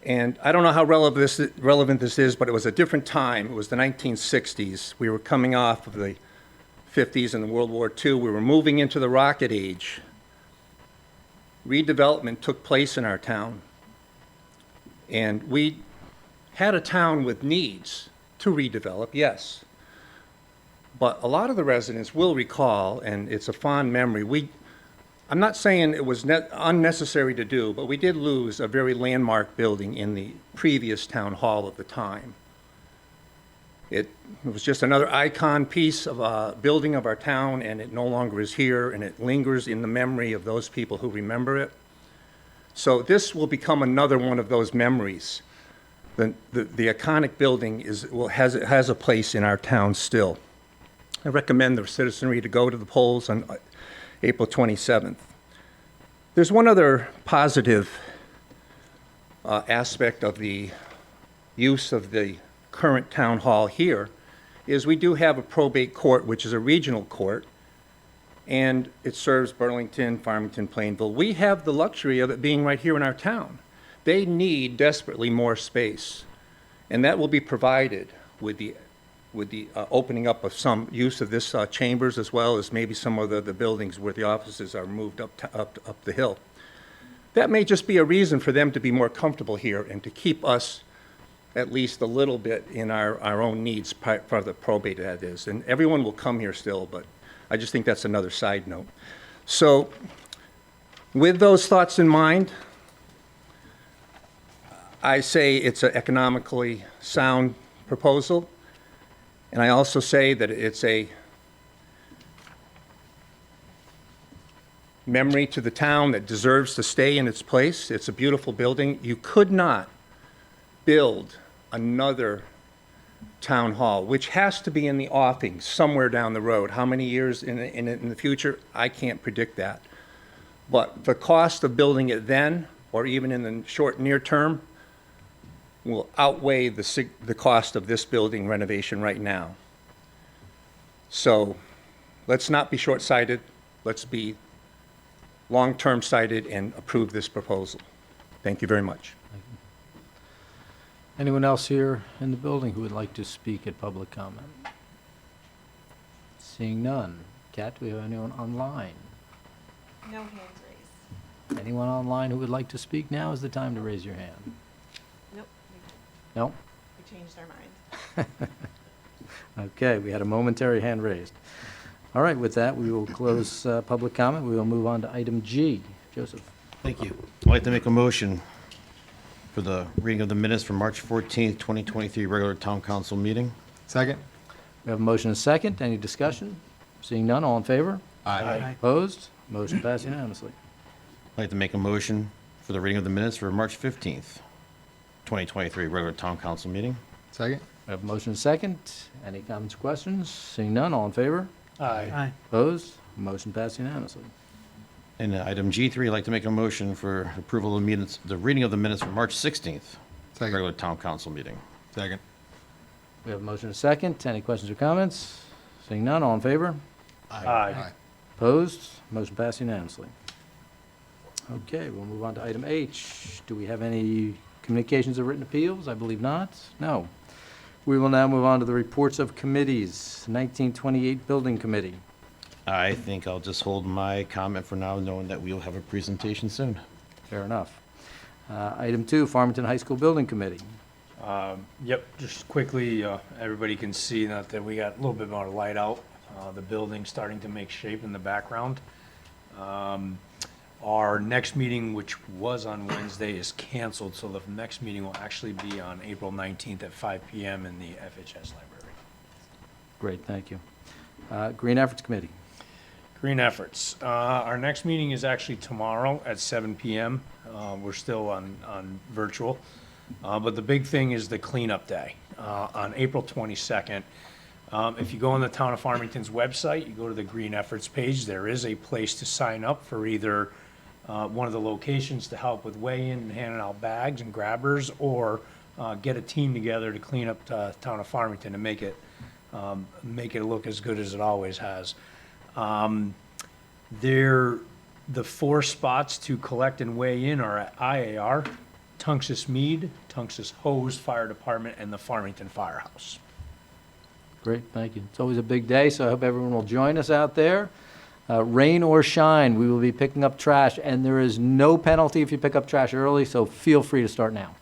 And I don't know how relevant this is, but it was a different time. It was the 1960s. We were coming off of the 50s and World War II. We were moving into the rocket age. Redevelopment took place in our town. And we had a town with needs to redevelop, yes. But a lot of the residents will recall, and it's a fond memory, I'm not saying it was unnecessary to do, but we did lose a very landmark building in the previous town hall of the time. It was just another icon piece of a building of our town, and it no longer is here, and it lingers in the memory of those people who remember it. So this will become another one of those memories. The iconic building has a place in our town still. I recommend the citizenry to go to the polls on April 27th. There's one other positive aspect of the use of the current town hall here, is we do have a probate court, which is a regional court, and it serves Burlington, Farmington, Plainville. We have the luxury of it being right here in our town. They need desperately more space, and that will be provided with the opening up of some use of this chambers, as well as maybe some of the buildings where the offices are moved up the hill. That may just be a reason for them to be more comfortable here and to keep us at least a little bit in our own needs for the probate, that is. And everyone will come here still, but I just think that's another side note. So with those thoughts in mind, I say it's an economically sound proposal. And I also say that it's a memory to the town that deserves to stay in its place. It's a beautiful building. You could not build another town hall, which has to be in the offing somewhere down the road. How many years in the future? I can't predict that. But the cost of building it then, or even in the short near term, will outweigh the cost of this building renovation right now. So let's not be short-sighted. Let's be long-term sighted and approve this proposal. Thank you very much. Anyone else here in the building who would like to speak at public comment? Seeing none. Kat, do we have anyone online? No hands raised. Anyone online who would like to speak? Now is the time to raise your hand. Nope. No? We changed our mind. Okay, we had a momentary hand raised. All right, with that, we will close public comment. We will move on to item G. Joseph. Thank you. I'd like to make a motion for the reading of the minutes from March 14th, 2023, regular town council meeting. Second? We have a motion and a second. Any discussion? Seeing none, all in favor? Aye. Opposed? Motion passed unanimously. I'd like to make a motion for the reading of the minutes for March 15th, 2023, regular town council meeting. Second? We have a motion and a second. Any comments or questions? Seeing none, all in favor? Aye. Opposed? Motion passed unanimously. And item G3, I'd like to make a motion for approval of minutes, the reading of the minutes for March 16th, Second. regular town council meeting. Second. We have a motion and a second. Any questions or comments? Seeing none, all in favor? Aye. Opposed? Motion passed unanimously. Okay, we'll move on to item H. Do we have any communications or written appeals? I believe not. No. We will now move on to the reports of committees. 1928 Building Committee. I think I'll just hold my comment for now, knowing that we'll have a presentation soon. Fair enough. Item 2, Farmington High School Building Committee. Yep, just quickly, everybody can see that we got a little bit more light out. The building's starting to make shape in the background. Our next meeting, which was on Wednesday, is canceled, so the next meeting will actually be on April 19th at 5 PM in the FHS library. Great, thank you. Green Efforts Committee. Green Efforts. Our next meeting is actually tomorrow at 7 PM. We're still on virtual. But the big thing is the cleanup day on April 22nd. If you go on the Town of Farmington's website, you go to the Green Efforts page, there is a place to sign up for either one of the locations to help with weigh-in and handing out bags and grabbers, or get a team together to clean up the Town of Farmington and make it look as good as it always has. The 4 spots to collect and weigh in are at IAR, Tunxus Mead, Tunxus Hose Fire Department, and the Farmington Firehouse. Great, thank you. It's always a big day, so I hope everyone will join us out there. Rain or shine, we will be picking up trash, and there is no penalty if you pick up trash early, so feel free to start now.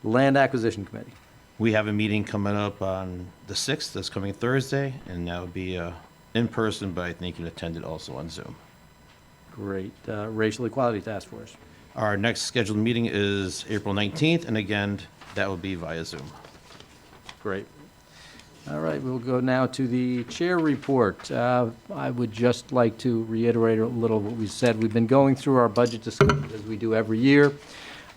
Land Acquisition Committee. We have a meeting coming up on the 6th, this coming Thursday, and that will be in person, but I think you can attend it also on Zoom. Great. Racial Equality Task Force. Our next scheduled meeting is April 19th, and again, that will be via Zoom. Great. All right, we'll go now to the chair report. I would just like to reiterate a little what we said. We've been going through our budget discussions as we do every year.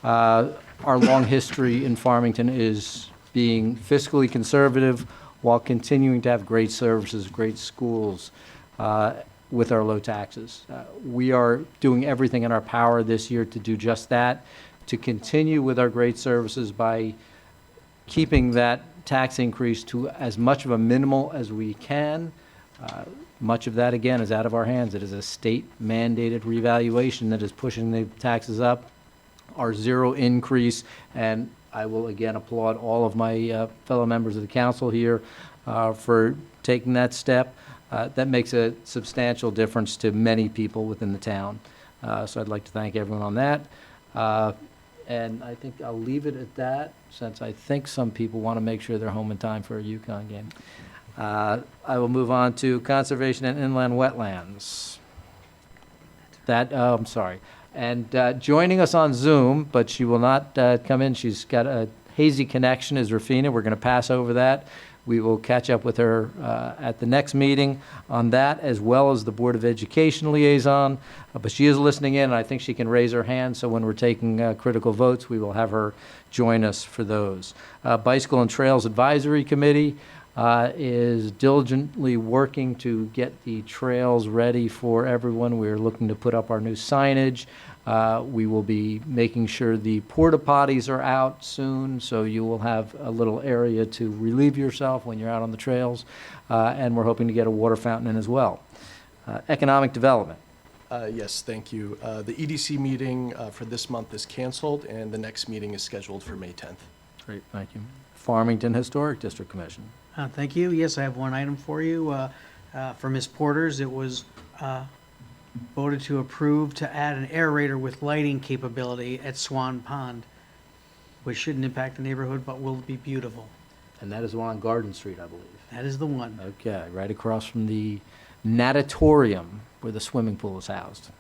Our long history in Farmington is being fiscally conservative while continuing to have great services, great schools, with our low taxes. We are doing everything in our power this year to do just that, to continue with our great services by keeping that tax increase to as much of a minimal as we can. Much of that, again, is out of our hands. It is a state-mandated revaluation that is pushing the taxes up. Our zero increase, and I will again applaud all of my fellow members of the council here for taking that step. That makes a substantial difference to many people within the town. So I'd like to thank everyone on that. And I think I'll leave it at that, since I think some people want to make sure they're home in time for a UConn game. I will move on to Conservation and Inland Wetlands. I'm sorry. And joining us on Zoom, but she will not come in. She's got a hazy connection, is Rafina. We're going to pass over that. We will catch up with her at the next meeting on that, as well as the Board of Education liaison. But she is listening in, and I think she can raise her hand, so when we're taking critical votes, we will have her join us for those. Bicycle and Trails Advisory Committee is diligently working to get the trails ready for everyone. We're looking to put up our new signage. We will be making sure the porta potties are out soon, so you will have a little area to relieve yourself when you're out on the trails. And we're hoping to get a water fountain in as well. Economic Development. Yes, thank you. The EDC meeting for this month is canceled, and the next meeting is scheduled for May 10th. Great, thank you. Farmington Historic District Commission. Thank you. Yes, I have one item for you. For Ms. Porter's, it was voted to approve to add an aerator with lighting capability at Swan Pond, which shouldn't impact the neighborhood but will be beautiful. And that is the one on Garden Street, I believe. That is the one. Okay, right across from the natatorium where the swimming pool is housed,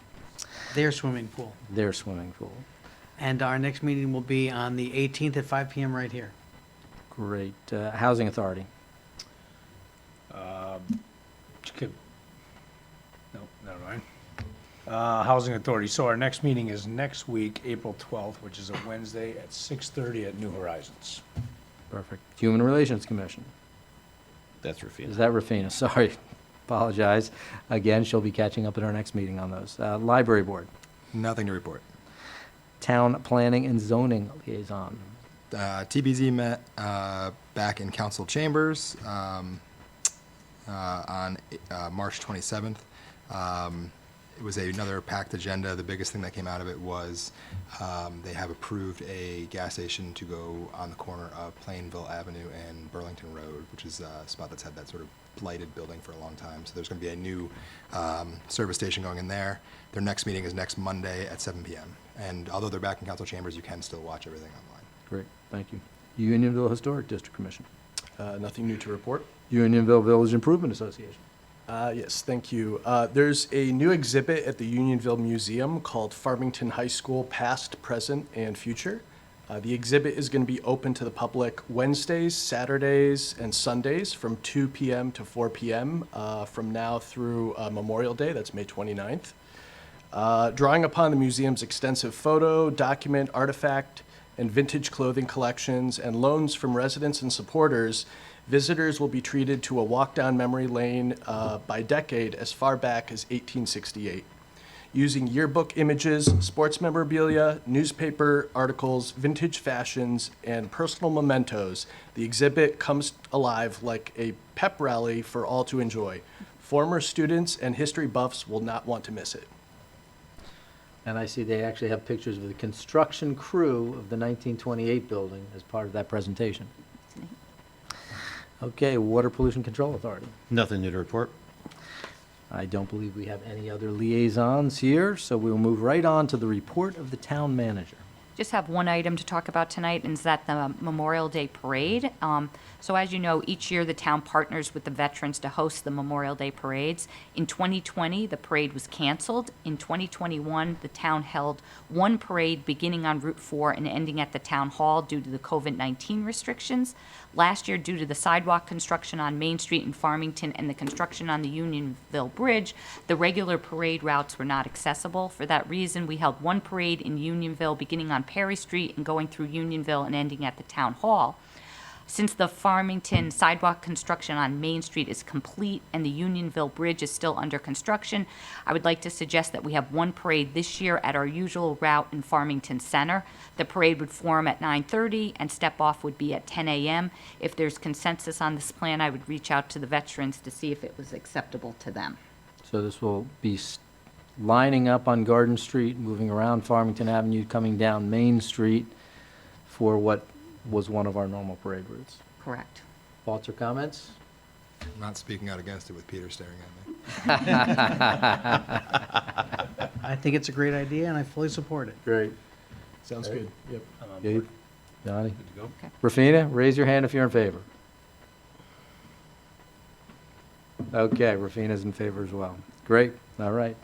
Their swimming pool. their swimming pool. And our next meeting will be on the 18th at 5 PM right here. Great. Housing Authority. No, never mind. Housing Authority. So our next meeting is next week, April 12th, which is a Wednesday at 6:30 at New Horizons. Perfect. Human Relations Commission. That's Rafina. Is that Rafina? Sorry. Apologize. Again, she'll be catching up at our next meeting on those. Library Board. Nothing to report. Town Planning and Zoning Liaison. TBZ met back in council chambers on March 27th. It was another packed agenda. The biggest thing that came out of it was they have approved a gas station to go on the corner of Plainville Avenue and Burlington Road, which is a spot that's had that sort of blighted building for a long time. So there's going to be a new service station going in there. Their next meeting is next Monday at 7 p.m. And although they're back in council chambers, you can still watch everything online. Great. Thank you. Unionville Historic District Commission. Nothing new to report. Unionville Village Improvement Association. Yes, thank you. There's a new exhibit at the Unionville Museum called Farmington High School Past, Present, and Future. The exhibit is going to be open to the public Wednesdays, Saturdays, and Sundays from 2 p.m. to 4 p.m. From now through Memorial Day, that's May 29th. Drawing upon the museum's extensive photo, document, artifact, and vintage clothing collections and loans from residents and supporters, visitors will be treated to a walk down memory lane by decade as far back as 1868. Using yearbook images, sports memorabilia, newspaper articles, vintage fashions, and personal mementos, the exhibit comes alive like a pep rally for all to enjoy. Former students and history buffs will not want to miss it. And I see they actually have pictures of the construction crew of the 1928 building as part of that presentation. Okay, Water Pollution Control Authority. Nothing new to report. I don't believe we have any other liaisons here, so we'll move right on to the report of the town manager. Just have one item to talk about tonight, and is that the Memorial Day Parade. So as you know, each year the town partners with the veterans to host the Memorial Day parades. In 2020, the parade was canceled. In 2021, the town held one parade beginning on Route 4 and ending at the town hall due to the COVID-19 restrictions. Last year, due to the sidewalk construction on Main Street in Farmington and the construction on the Unionville Bridge, the regular parade routes were not accessible. For that reason, we held one parade in Unionville beginning on Perry Street and going through Unionville and ending at the town hall. Since the Farmington sidewalk construction on Main Street is complete and the Unionville Bridge is still under construction, I would like to suggest that we have one parade this year at our usual route in Farmington Center. The parade would form at 9:30 and step off would be at 10 a.m. If there's consensus on this plan, I would reach out to the veterans to see if it was acceptable to them. So this will be lining up on Garden Street, moving around Farmington Avenue, coming down Main Street for what was one of our normal parade routes. Correct. Thoughts or comments? I'm not speaking out against it with Peter staring at me. I think it's a great idea, and I fully support it. Great. Sounds good. Yep. Gabe? Donnie? Good to go. Okay. Rafina, raise your hand if you're in favor. Okay, Rafina's in favor as well. Great, all right.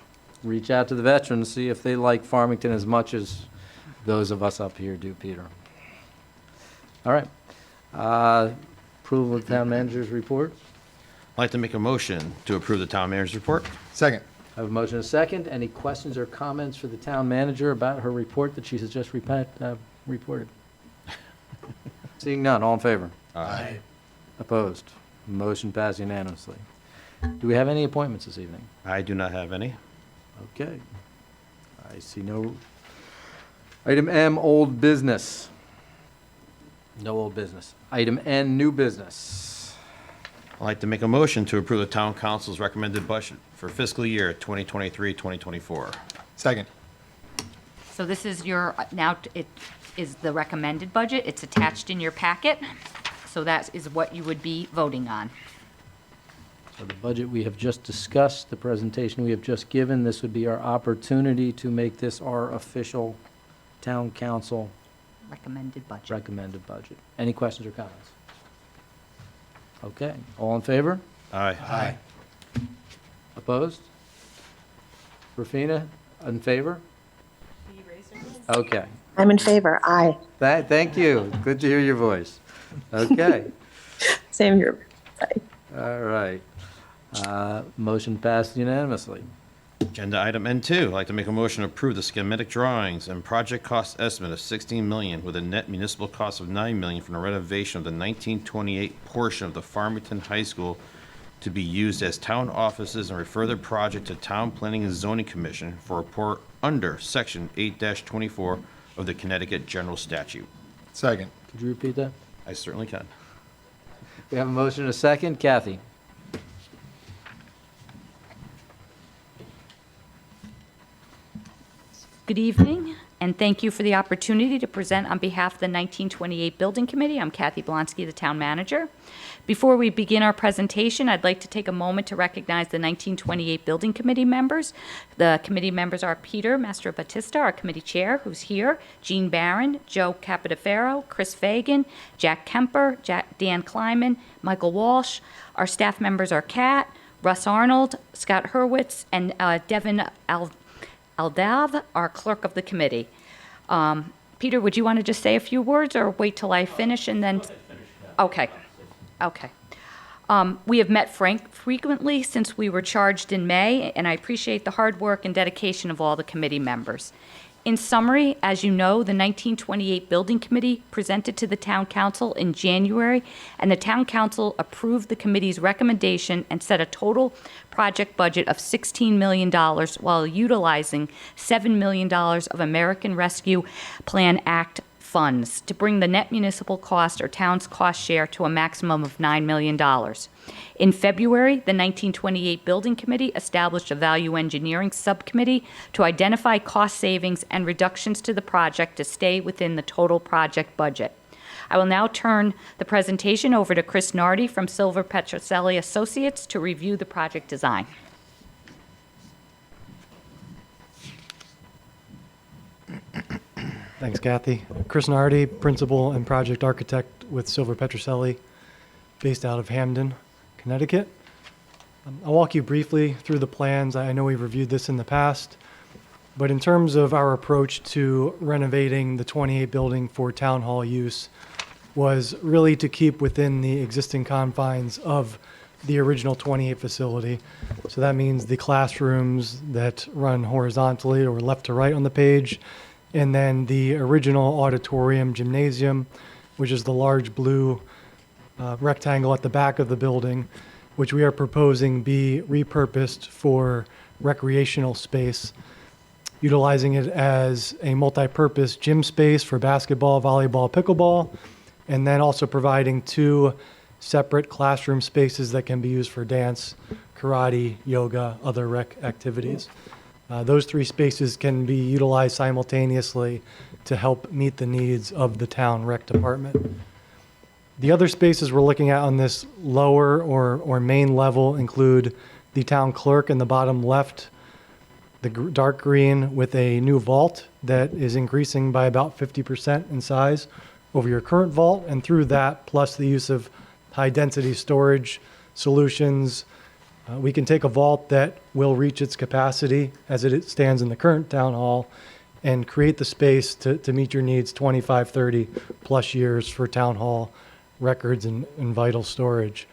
Reach out to the veterans, see if they like Farmington as much as those of us up here do, Peter. All right. Approval of the town manager's report. I'd like to make a motion to approve the town manager's report. Second. I have a motion and a second. Any questions or comments for the town manager about her report that she has just reported? Seeing none, all in favor? Aye. Opposed? Motion passed unanimously. Do we have any appointments this evening? I do not have any. Okay. I see no. Item M, old business. No old business. Item N, new business. I'd like to make a motion to approve the town council's recommended budget for fiscal year 2023-2024. Second. So this is your, now it is the recommended budget. It's attached in your packet. So that is what you would be voting on. So the budget we have just discussed, the presentation we have just given, this would be our opportunity to make this our official town council Recommended budget. recommended budget. Any questions or comments? Okay, all in favor? Aye. Opposed? Rufina, in favor? Will you raise your hand? Okay. I'm in favor. Aye. Thank you. Good to hear your voice. Okay, Same here. Aye. all right. Motion passed unanimously. Agenda item N2, I'd like to make a motion to approve the schematic drawings and project cost estimate of $16 million with a net municipal cost of $9 million for the renovation of the 1928 portion of the Farmington High School to be used as town offices and refer the project to Town Planning and Zoning Commission for report under Section 8-24 of the Connecticut General Statute. Second. Could you repeat that? I certainly can. We have a motion and a second. Kathy? Good evening, and thank you for the opportunity to present on behalf of the 1928 Building Committee. I'm Kathy Blonsky, the town manager. Before we begin our presentation, I'd like to take a moment to recognize the 1928 Building Committee members. The committee members are Peter Mastrobatista, our committee chair, who's here, Jean Barron, Joe Capodiferro, Chris Fagan, Jack Kemper, Dan Kleiman, Michael Walsh. Our staff members are Kat, Russ Arnold, Scott Hurwitz, and Devin Aldav, our clerk of the committee. Peter, would you want to just say a few words or wait till I finish and then? Okay. We have met frequently since we were charged in May, and I appreciate the hard work and dedication of all the committee members. In summary, as you know, the 1928 Building Committee presented to the Town Council in January, and the Town Council approved the committee's recommendation and set a total project budget of $16 million while utilizing $7 million of American Rescue Plan Act funds to bring the net municipal cost or town's cost share to a maximum of $9 million. In February, the 1928 Building Committee established a value engineering subcommittee to identify cost savings and reductions to the project to stay within the total project budget. I will now turn the presentation over to Chris Nardi from Silver Petroselli Associates to review the project design. Thanks, Kathy. Chris Nardi, Principal and Project Architect with Silver Petroselli, based out of Hamden, Connecticut. I'll walk you briefly through the plans. I know we've reviewed this in the past, but in terms of our approach to renovating the 28 building for town hall use was really to keep within the existing confines of the original 28 facility. So that means the classrooms that run horizontally or left to right on the page, and then the original auditorium gymnasium, which is the large blue rectangle at the back of the building, which we are proposing be repurposed for recreational space, utilizing it as a multi-purpose gym space for basketball, volleyball, pickleball, and then also providing 2 separate classroom spaces that can be used for dance, karate, yoga, other rec activities. Those 3 spaces can be utilized simultaneously to help meet the needs of the town rec department. The other spaces we're looking at on this lower or main level include the town clerk in the bottom left, the dark green with a new vault that is increasing by about 50% in size over your current vault, and through that, plus the use of high-density storage solutions, we can take a vault that will reach its capacity as it stands in the current town hall and create the space to meet your needs 25, 30 plus years for town hall records and vital storage.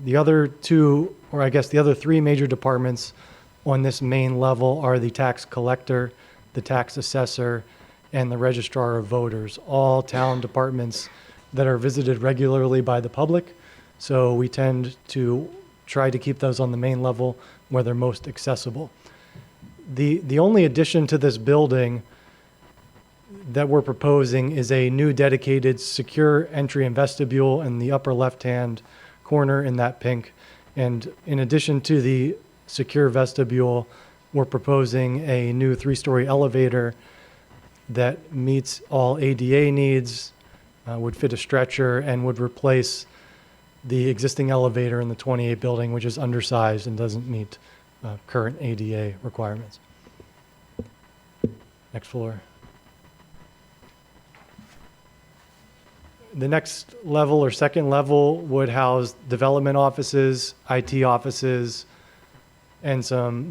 The other 2, or I guess the other 3 major departments on this main level are the tax collector, the tax assessor, and the registrar of voters, all town departments that are visited regularly by the public. So we tend to try to keep those on the main level where they're most accessible. The only addition to this building that we're proposing is a new dedicated secure entry and vestibule in the upper left-hand corner in that pink. And in addition to the secure vestibule, we're proposing a new 3-story elevator that meets all ADA needs, would fit a stretcher, and would replace the existing elevator in the 28 building, which is undersized and doesn't meet current ADA requirements. Next floor. The next level or second level would house development offices, IT offices, and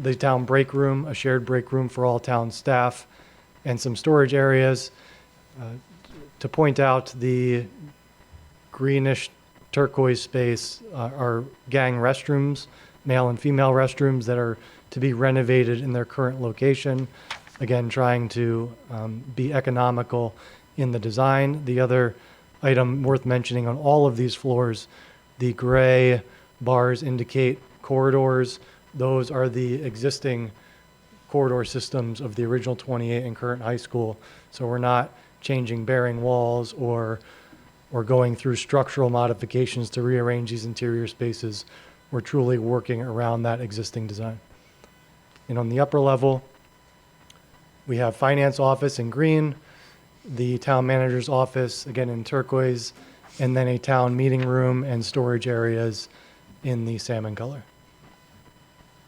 the town break room, a shared break room for all town staff, and some storage areas. To point out, the greenish turquoise space are gang restrooms, male and female restrooms that are to be renovated in their current location. Again, trying to be economical in the design. The other item worth mentioning on all of these floors, the gray bars indicate corridors. Those are the existing corridor systems of the original 28 and current high school. So we're not changing bearing walls or going through structural modifications to rearrange these interior spaces. We're truly working around that existing design. And on the upper level, we have finance office in green, the town manager's office, again in turquoise, and then a town meeting room and storage areas in the salmon color.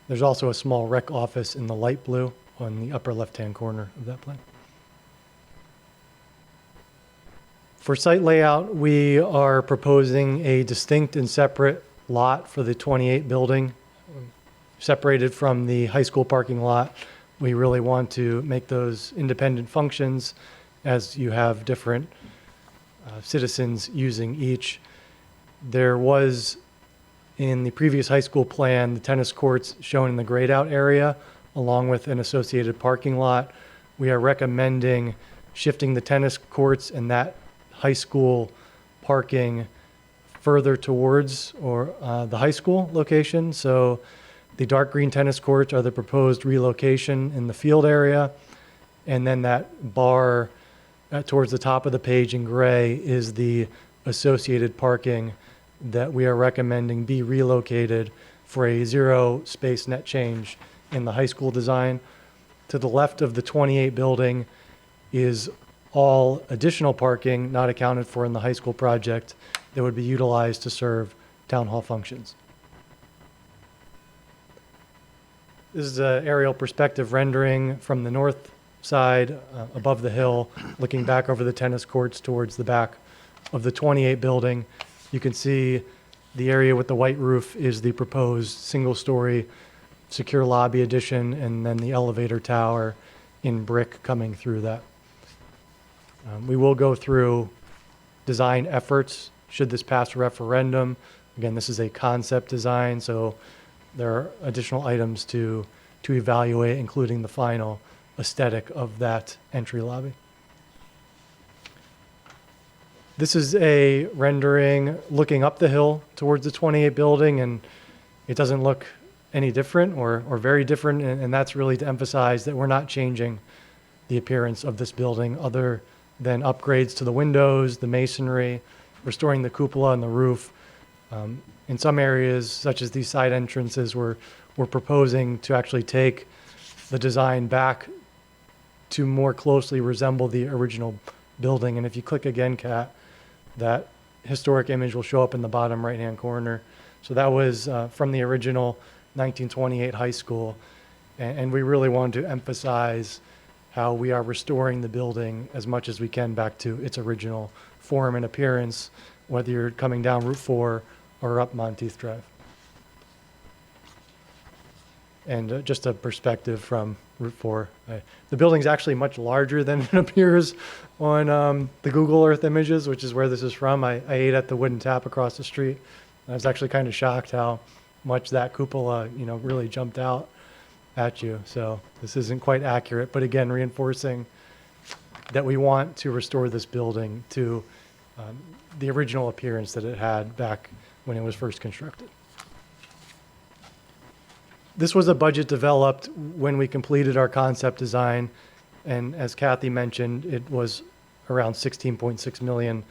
There's also a small rec office in the light blue on the upper left-hand corner of that plan. For site layout, we are proposing a distinct and separate lot for the 28 building, separated from the high school parking lot. We really want to make those independent functions as you have different citizens using each. There was, in the previous high school plan, the tennis courts shown in the grayed out area, along with an associated parking lot. We are recommending shifting the tennis courts and that high school parking further towards the high school location. So the dark green tennis courts are the proposed relocation in the field area. And then that bar towards the top of the page in gray is the associated parking that we are recommending be relocated for a zero space net change in the high school design. To the left of the 28 building is all additional parking not accounted for in the high school project that would be utilized to serve town hall functions. This is an aerial perspective rendering from the north side above the hill, looking back over the tennis courts towards the back of the 28 building. You can see the area with the white roof is the proposed single-story secure lobby addition, and then the elevator tower in brick coming through that. We will go through design efforts should this pass referendum. Again, this is a concept design, so there are additional items to evaluate, including the final aesthetic of that entry lobby. This is a rendering looking up the hill towards the 28 building, and it doesn't look any different or very different, and that's really to emphasize that we're not changing the appearance of this building other than upgrades to the windows, the masonry, restoring the cupola and the roof. In some areas, such as these side entrances, we're proposing to actually take the design back to more closely resemble the original building. And if you click again, Kat, that historic image will show up in the bottom right-hand corner. So that was from the original 1928 high school. And we really wanted to emphasize how we are restoring the building as much as we can back to its original form and appearance, whether you're coming down Route 4 or up Monteith Drive. And just a perspective from Route 4. The building's actually much larger than it appears on the Google Earth images, which is where this is from. I ate at the Wooden Tap across the street. I was actually kind of shocked how much that cupola, really jumped out at you. So this isn't quite accurate, but again, reinforcing that we want to restore this building to the original appearance that it had back when it was first constructed. This was a budget developed when we completed our concept design, and as Kathy mentioned, it was around 16.6 million,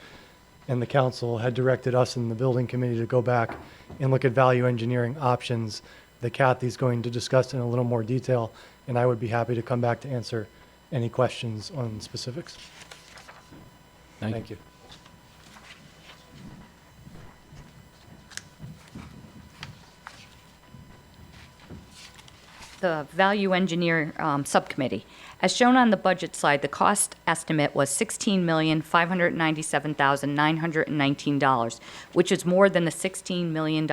and the council had directed us in the building committee to go back and look at value engineering options that Kathy's going to discuss in a little more detail, and I would be happy to come back to answer any questions on specifics. Thank you. the Value Engineer Subcommittee. As shown on the budget slide, the cost estimate was $16,597,919, which is more than the $16 million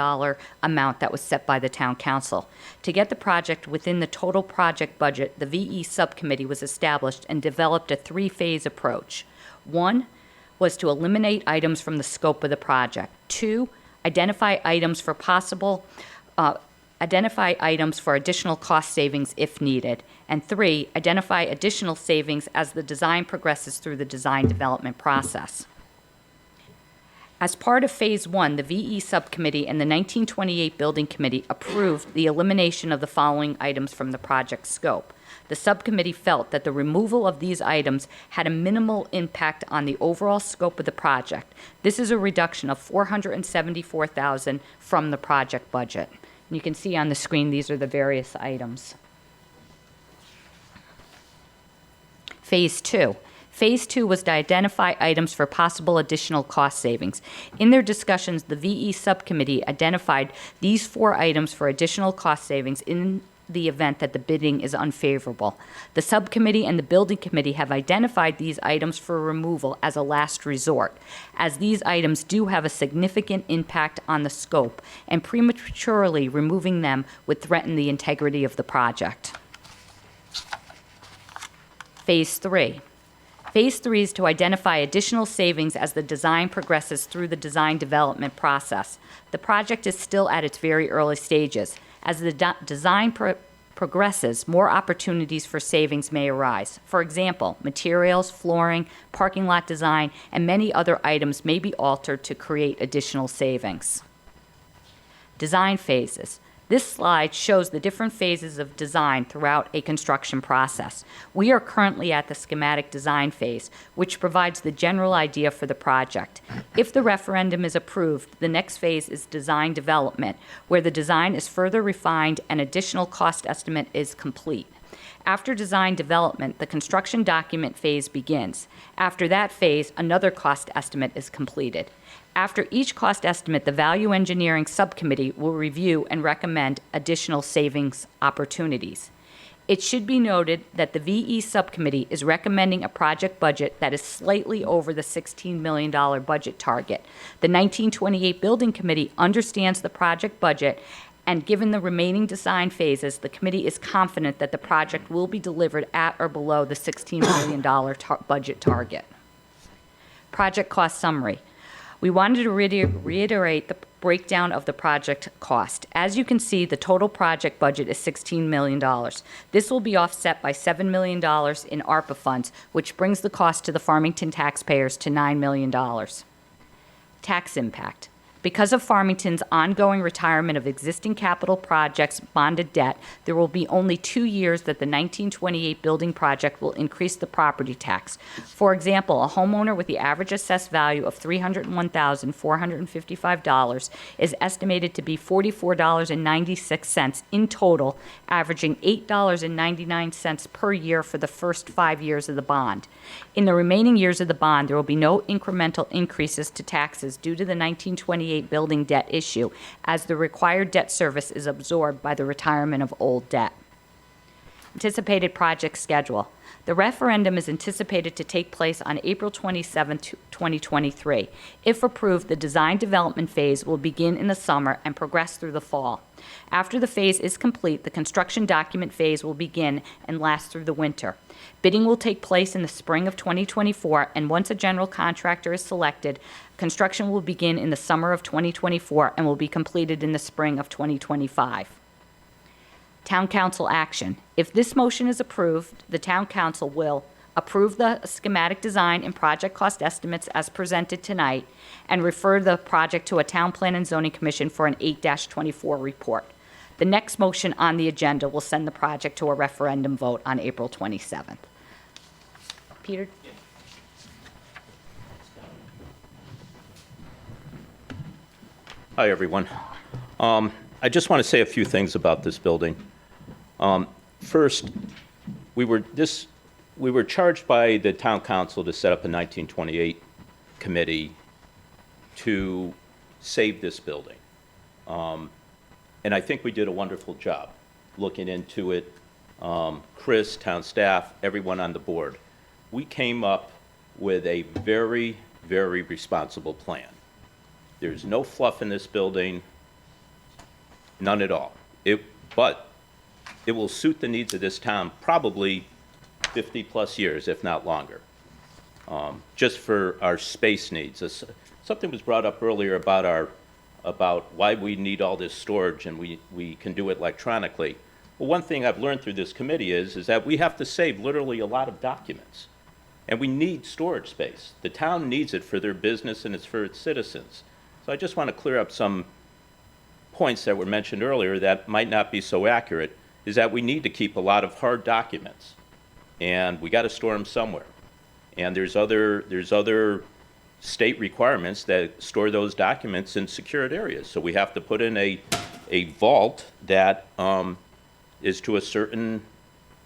amount that was set by the Town Council. To get the project within the total project budget, the VE Subcommittee was established and developed a three-phase approach. 1 was to eliminate items from the scope of the project. 2, identify items for additional cost savings if needed. And 3, identify additional savings as the design progresses through the design development process. As part of Phase 1, the VE Subcommittee and the 1928 Building Committee approved the elimination of the following items from the project scope. The subcommittee felt that the removal of these items had a minimal impact on the overall scope of the project. This is a reduction of $474,000 from the project budget. And you can see on the screen, these are the various items. Phase 2. Phase 2 was to identify items for possible additional cost savings. In their discussions, the VE Subcommittee identified these 4 items for additional cost savings in the event that the bidding is unfavorable. The subcommittee and the building committee have identified these items for removal as a last resort, as these items do have a significant impact on the scope, and prematurely removing them would threaten the integrity of the project. Phase 3. Phase 3 is to identify additional savings as the design progresses through the design development process. The project is still at its very early stages. As the design progresses, more opportunities for savings may arise. For example, materials, flooring, parking lot design, and many other items may be altered to create additional savings. Design phases. This slide shows the different phases of design throughout a construction process. We are currently at the schematic design phase, which provides the general idea for the project. If the referendum is approved, the next phase is design development, where the design is further refined and additional cost estimate is complete. After design development, the construction document phase begins. After that phase, another cost estimate is completed. After each cost estimate, the Value Engineering Subcommittee will review and recommend additional savings opportunities. It should be noted that the VE Subcommittee is recommending a project budget that is slightly over the $16 million budget target. The 1928 Building Committee understands the project budget, and given the remaining design phases, the committee is confident that the project will be delivered at or below the $16 million budget target. Project cost summary. We wanted to reiterate the breakdown of the project cost. As you can see, the total project budget is $16 million. This will be offset by $7 million in ARPA funds, which brings the cost to the Farmington taxpayers to $9 million. Tax impact. Because of Farmington's ongoing retirement of existing capital projects bonded debt, there will be only 2 years that the 1928 building project will increase the property tax. For example, a homeowner with the average assessed value of $301,455 is estimated to be $44.96 in total, averaging $8.99 per year for the first 5 years of the bond. In the remaining years of the bond, there will be no incremental increases to taxes due to the 1928 building debt issue, as the required debt service is absorbed by the retirement of old debt. Anticipated project schedule. The referendum is anticipated to take place on April 27, 2023. If approved, the design development phase will begin in the summer and progress through the fall. After the phase is complete, the construction document phase will begin and last through the winter. Bidding will take place in the spring of 2024, and once a general contractor is selected, construction will begin in the summer of 2024 and will be completed in the spring of 2025. Town Council action. If this motion is approved, the Town Council will approve the schematic design and project cost estimates as presented tonight and refer the project to a Town Plan and Zoning Commission for an 8-24 report. The next motion on the agenda will send the project to a referendum vote on April 27th. Peter? Hi, everyone. I just want to say a few things about this building. First, we were charged by the town council to set up a 1928 committee to save this building. And I think we did a wonderful job. looking into it, Chris, town staff, everyone on the board. We came up with a very, very responsible plan. There's no fluff in this building, none at all. But it will suit the needs of this town probably 50-plus years, if not longer, just for our space needs. Something was brought up earlier about why we need all this storage and we can do it electronically. Well, one thing I've learned through this committee is that we have to save literally a lot of documents. And we need storage space. The town needs it for their business and it's for its citizens. So I just want to clear up some points that were mentioned earlier that might not be so accurate, is that we need to keep a lot of hard documents. And we got to store them somewhere. And there's other state requirements that store those documents in secured areas. So we have to put in a vault that is to a certain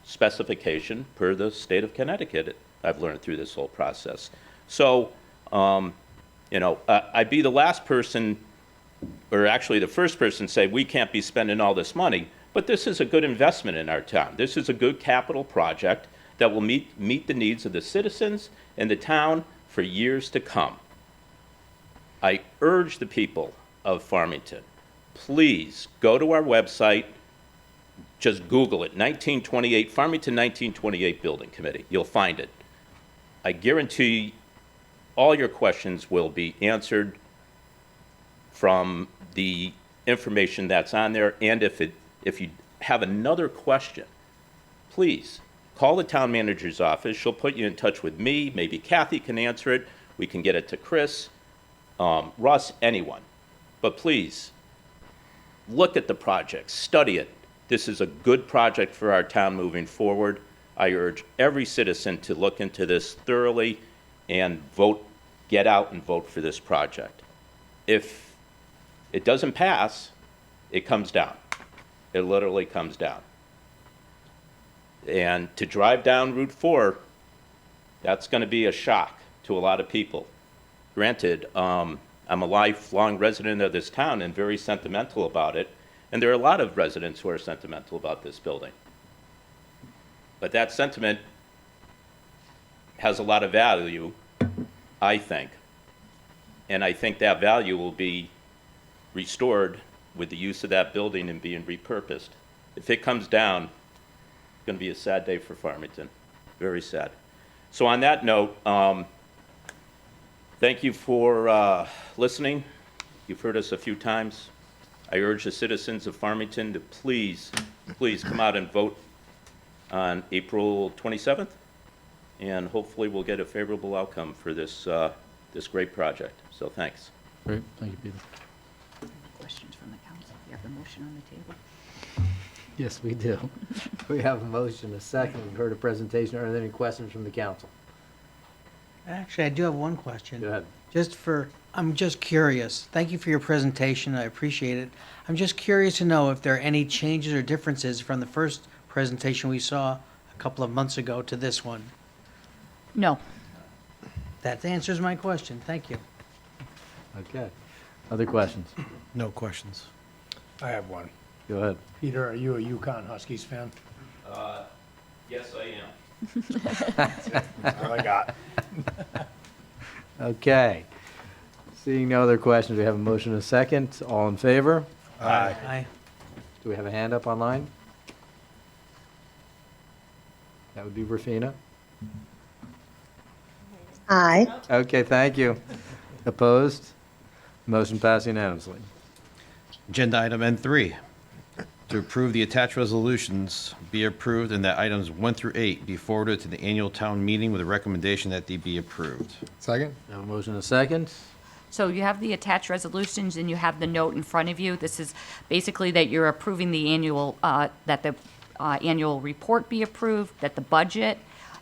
specification per the state of Connecticut, I've learned through this whole process. So, I'd be the last person, or actually the first person to say we can't be spending all this money, but this is a good investment in our town. This is a good capital project that will meet the needs of the citizens and the town for years to come. I urge the people of Farmington, please go to our website, just Google it, 1928, Farmington 1928 Building Committee. You'll find it. I guarantee all your questions will be answered from the information that's on there. And if you have another question, please call the town manager's office. She'll put you in touch with me. Maybe Kathy can answer it. We can get it to Chris, Russ, anyone. But please, look at the project, study it. This is a good project for our town moving forward. I urge every citizen to look into this thoroughly and vote, get out and vote for this project. If it doesn't pass, it comes down. It literally comes down. And to drive down Route 4, that's going to be a shock to a lot of people. Granted, I'm a lifelong resident of this town and very sentimental about it, and there are a lot of residents who are sentimental about this building. But that sentiment has a lot of value, I think, and I think that value will be restored with the use of that building and being repurposed. If it comes down, it's going to be a sad day for Farmington, very sad. So on that note, thank you for listening. You've heard us a few times. I urge the citizens of Farmington to please come out and vote on April 27th, and hopefully we'll get a favorable outcome for this great project. So thanks. Great, thank you, Peter. Questions from the council? You have the motion on the table? Yes, we do. We have a motion, a second. We've heard a presentation. Are there any questions from the council? Actually, I do have one question. Go ahead. I'm just curious. Thank you for your presentation. I appreciate it. I'm just curious to know if there are any changes or differences from the first presentation we saw a couple of months ago to this one. No. That answers my question. Thank you. Okay. Other questions? No questions. I have one. Go ahead. Peter, are you a Yukon Huskies fan? Yes, I am. That's all I got. Okay. Seeing no other questions, we have a motion and a second. All in favor? Aye. Do we have a hand up online? That would be Rafina. Aye. Okay, thank you. Opposed? Motion passed unanimously. Agenda item N3, to approve the attached resolutions be approved and that items 1 through 8 be forwarded to the annual town meeting with a recommendation that they be approved. Second? We have a motion and a second. So you have the attached resolutions and you have the note in front of you. This is basically that you're approving the annual, that the annual report be approved, that the budget,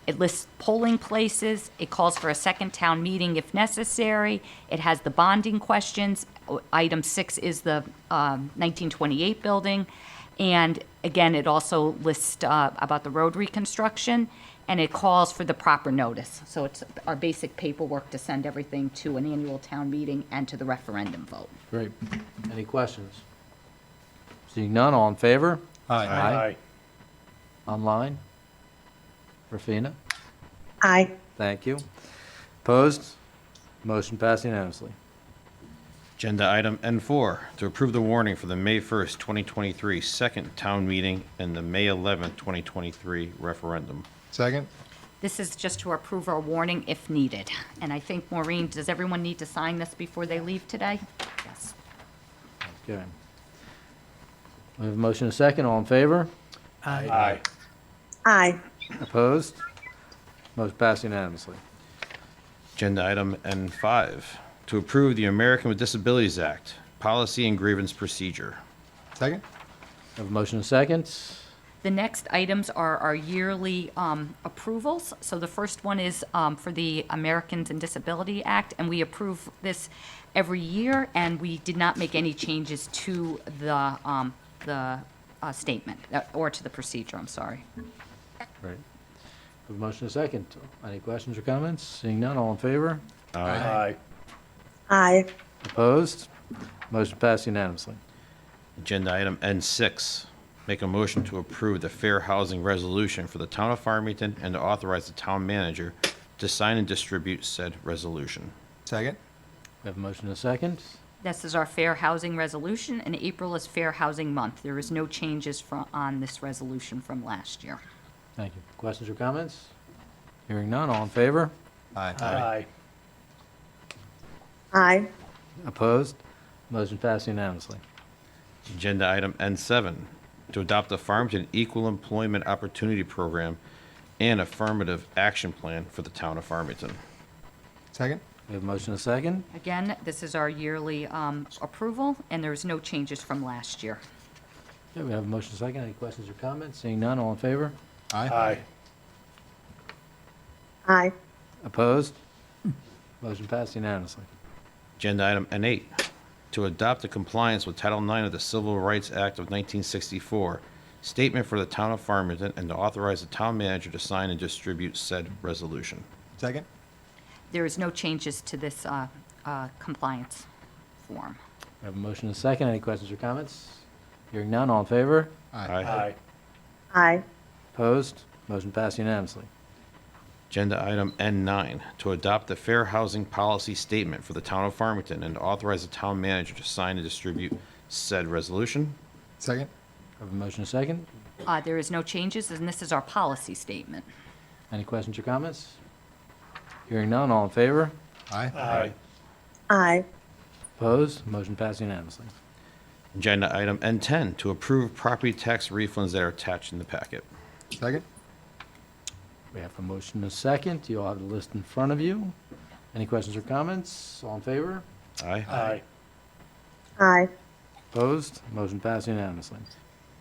it lists polling places, it calls for a second town meeting if necessary, it has the bonding questions. Item 6 is the 1928 building, and again, it also lists about the road reconstruction, and it calls for the proper notice. So it's our basic paperwork to send everything to an annual town meeting and to the referendum vote. Great. Any questions? Seeing none, all in favor? Aye. Online? Rafina? Aye. Thank you. Opposed? Motion passed unanimously. Agenda item N4, to approve the warning for the May 1st, 2023 second town meeting and the May 11th, 2023 referendum. Second? This is just to approve our warning if needed. And I think, Maureen, does everyone need to sign this before they leave today? Yes. Okay. We have a motion and a second. All in favor? Aye. Aye. Opposed? Motion passed unanimously. Agenda item N5, to approve the American with Disabilities Act, policy and grievance procedure. Second? Have a motion and a second. The next items are our yearly approvals. So the first one is for the Americans and Disability Act, and we approve this every year, and we did not make any changes to the statement, or to the procedure, I'm sorry. Right. Have a motion and a second. Any questions or comments? Seeing none, all in favor? Aye. Aye. Opposed? Motion passed unanimously. Agenda item N6, make a motion to approve the fair housing resolution for the town of Farmington and to authorize the town manager to sign and distribute said resolution. Second? We have a motion and a second. This is our fair housing resolution, and April is Fair Housing Month. There is no changes on this resolution from last year. Thank you. Questions or comments? Hearing none, all in favor? Aye. Aye. Aye. Opposed? Motion passed unanimously. Agenda item N7, to adopt the Farmington Equal Employment Opportunity Program and affirmative action plan for the town of Farmington. Second? We have a motion and a second. Again, this is our yearly approval, and there's no changes from last year. Okay, we have a motion and a second. Any questions or comments? Seeing none, all in favor? Aye. Aye. Opposed? Motion passed unanimously. Agenda item N8, to adopt the compliance with Title IX of the Civil Rights Act of 1964, statement for the town of Farmington, and to authorize the town manager to sign and distribute said resolution. Second? There is no changes to this compliance form. We have a motion and a second. Any questions or comments? Hearing none, all in favor? Aye. Aye. Opposed? Motion passed unanimously. Agenda item N9, to adopt the fair housing policy statement for the town of Farmington and to authorize the town manager to sign and distribute said resolution. Second? We have a motion and a second. There is no changes, and this is our policy statement. Any questions or comments? Hearing none, all in favor? Aye. Aye. Opposed? Motion passed unanimously. Agenda item N10, to approve property tax refunds that are attached in the packet. Second? We have a motion and a second. You all have the list in front of you. Any questions or comments? All in favor? Aye. Aye. Aye. Opposed? Motion passed unanimously.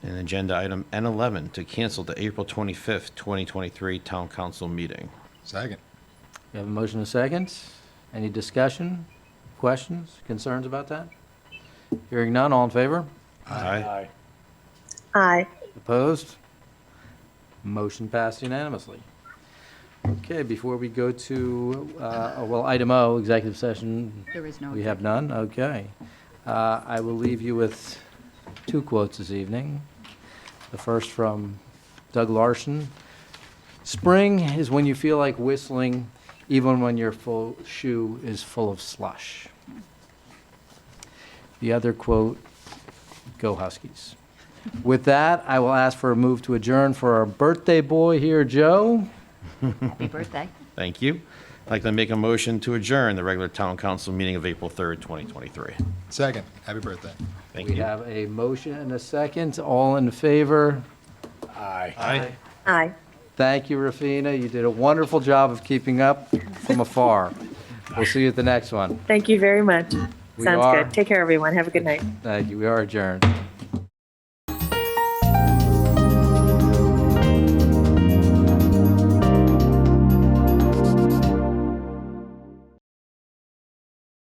And agenda item N11, to cancel the April 25th, 2023 town council meeting. Second? We have a motion and a second. Any discussion, questions, concerns about that? Hearing none, all in favor? Aye. Aye. Opposed? Motion passed unanimously. Okay, before we go to, item O, executive session. There is no. We have none? Okay. I will leave you with two quotes this evening. The first from Doug Larson. Spring is when you feel like whistling, even when your full shoe is full of slush. The other quote, go Huskies. With that, I will ask for a move to adjourn for our birthday boy here, Joe. Happy birthday. Thank you. I'd like to make a motion to adjourn the regular town council meeting of April 3rd, 2023. Second. Happy birthday. Thank We you. have a motion and a second. All in favor? Aye. Aye. Aye. Thank you, Rafina. You did a wonderful job of keeping up from afar. We'll see you at the next one. Thank you very much. We Sounds are- good. Take care, everyone. Have a good night. Thank you. We are adjourned.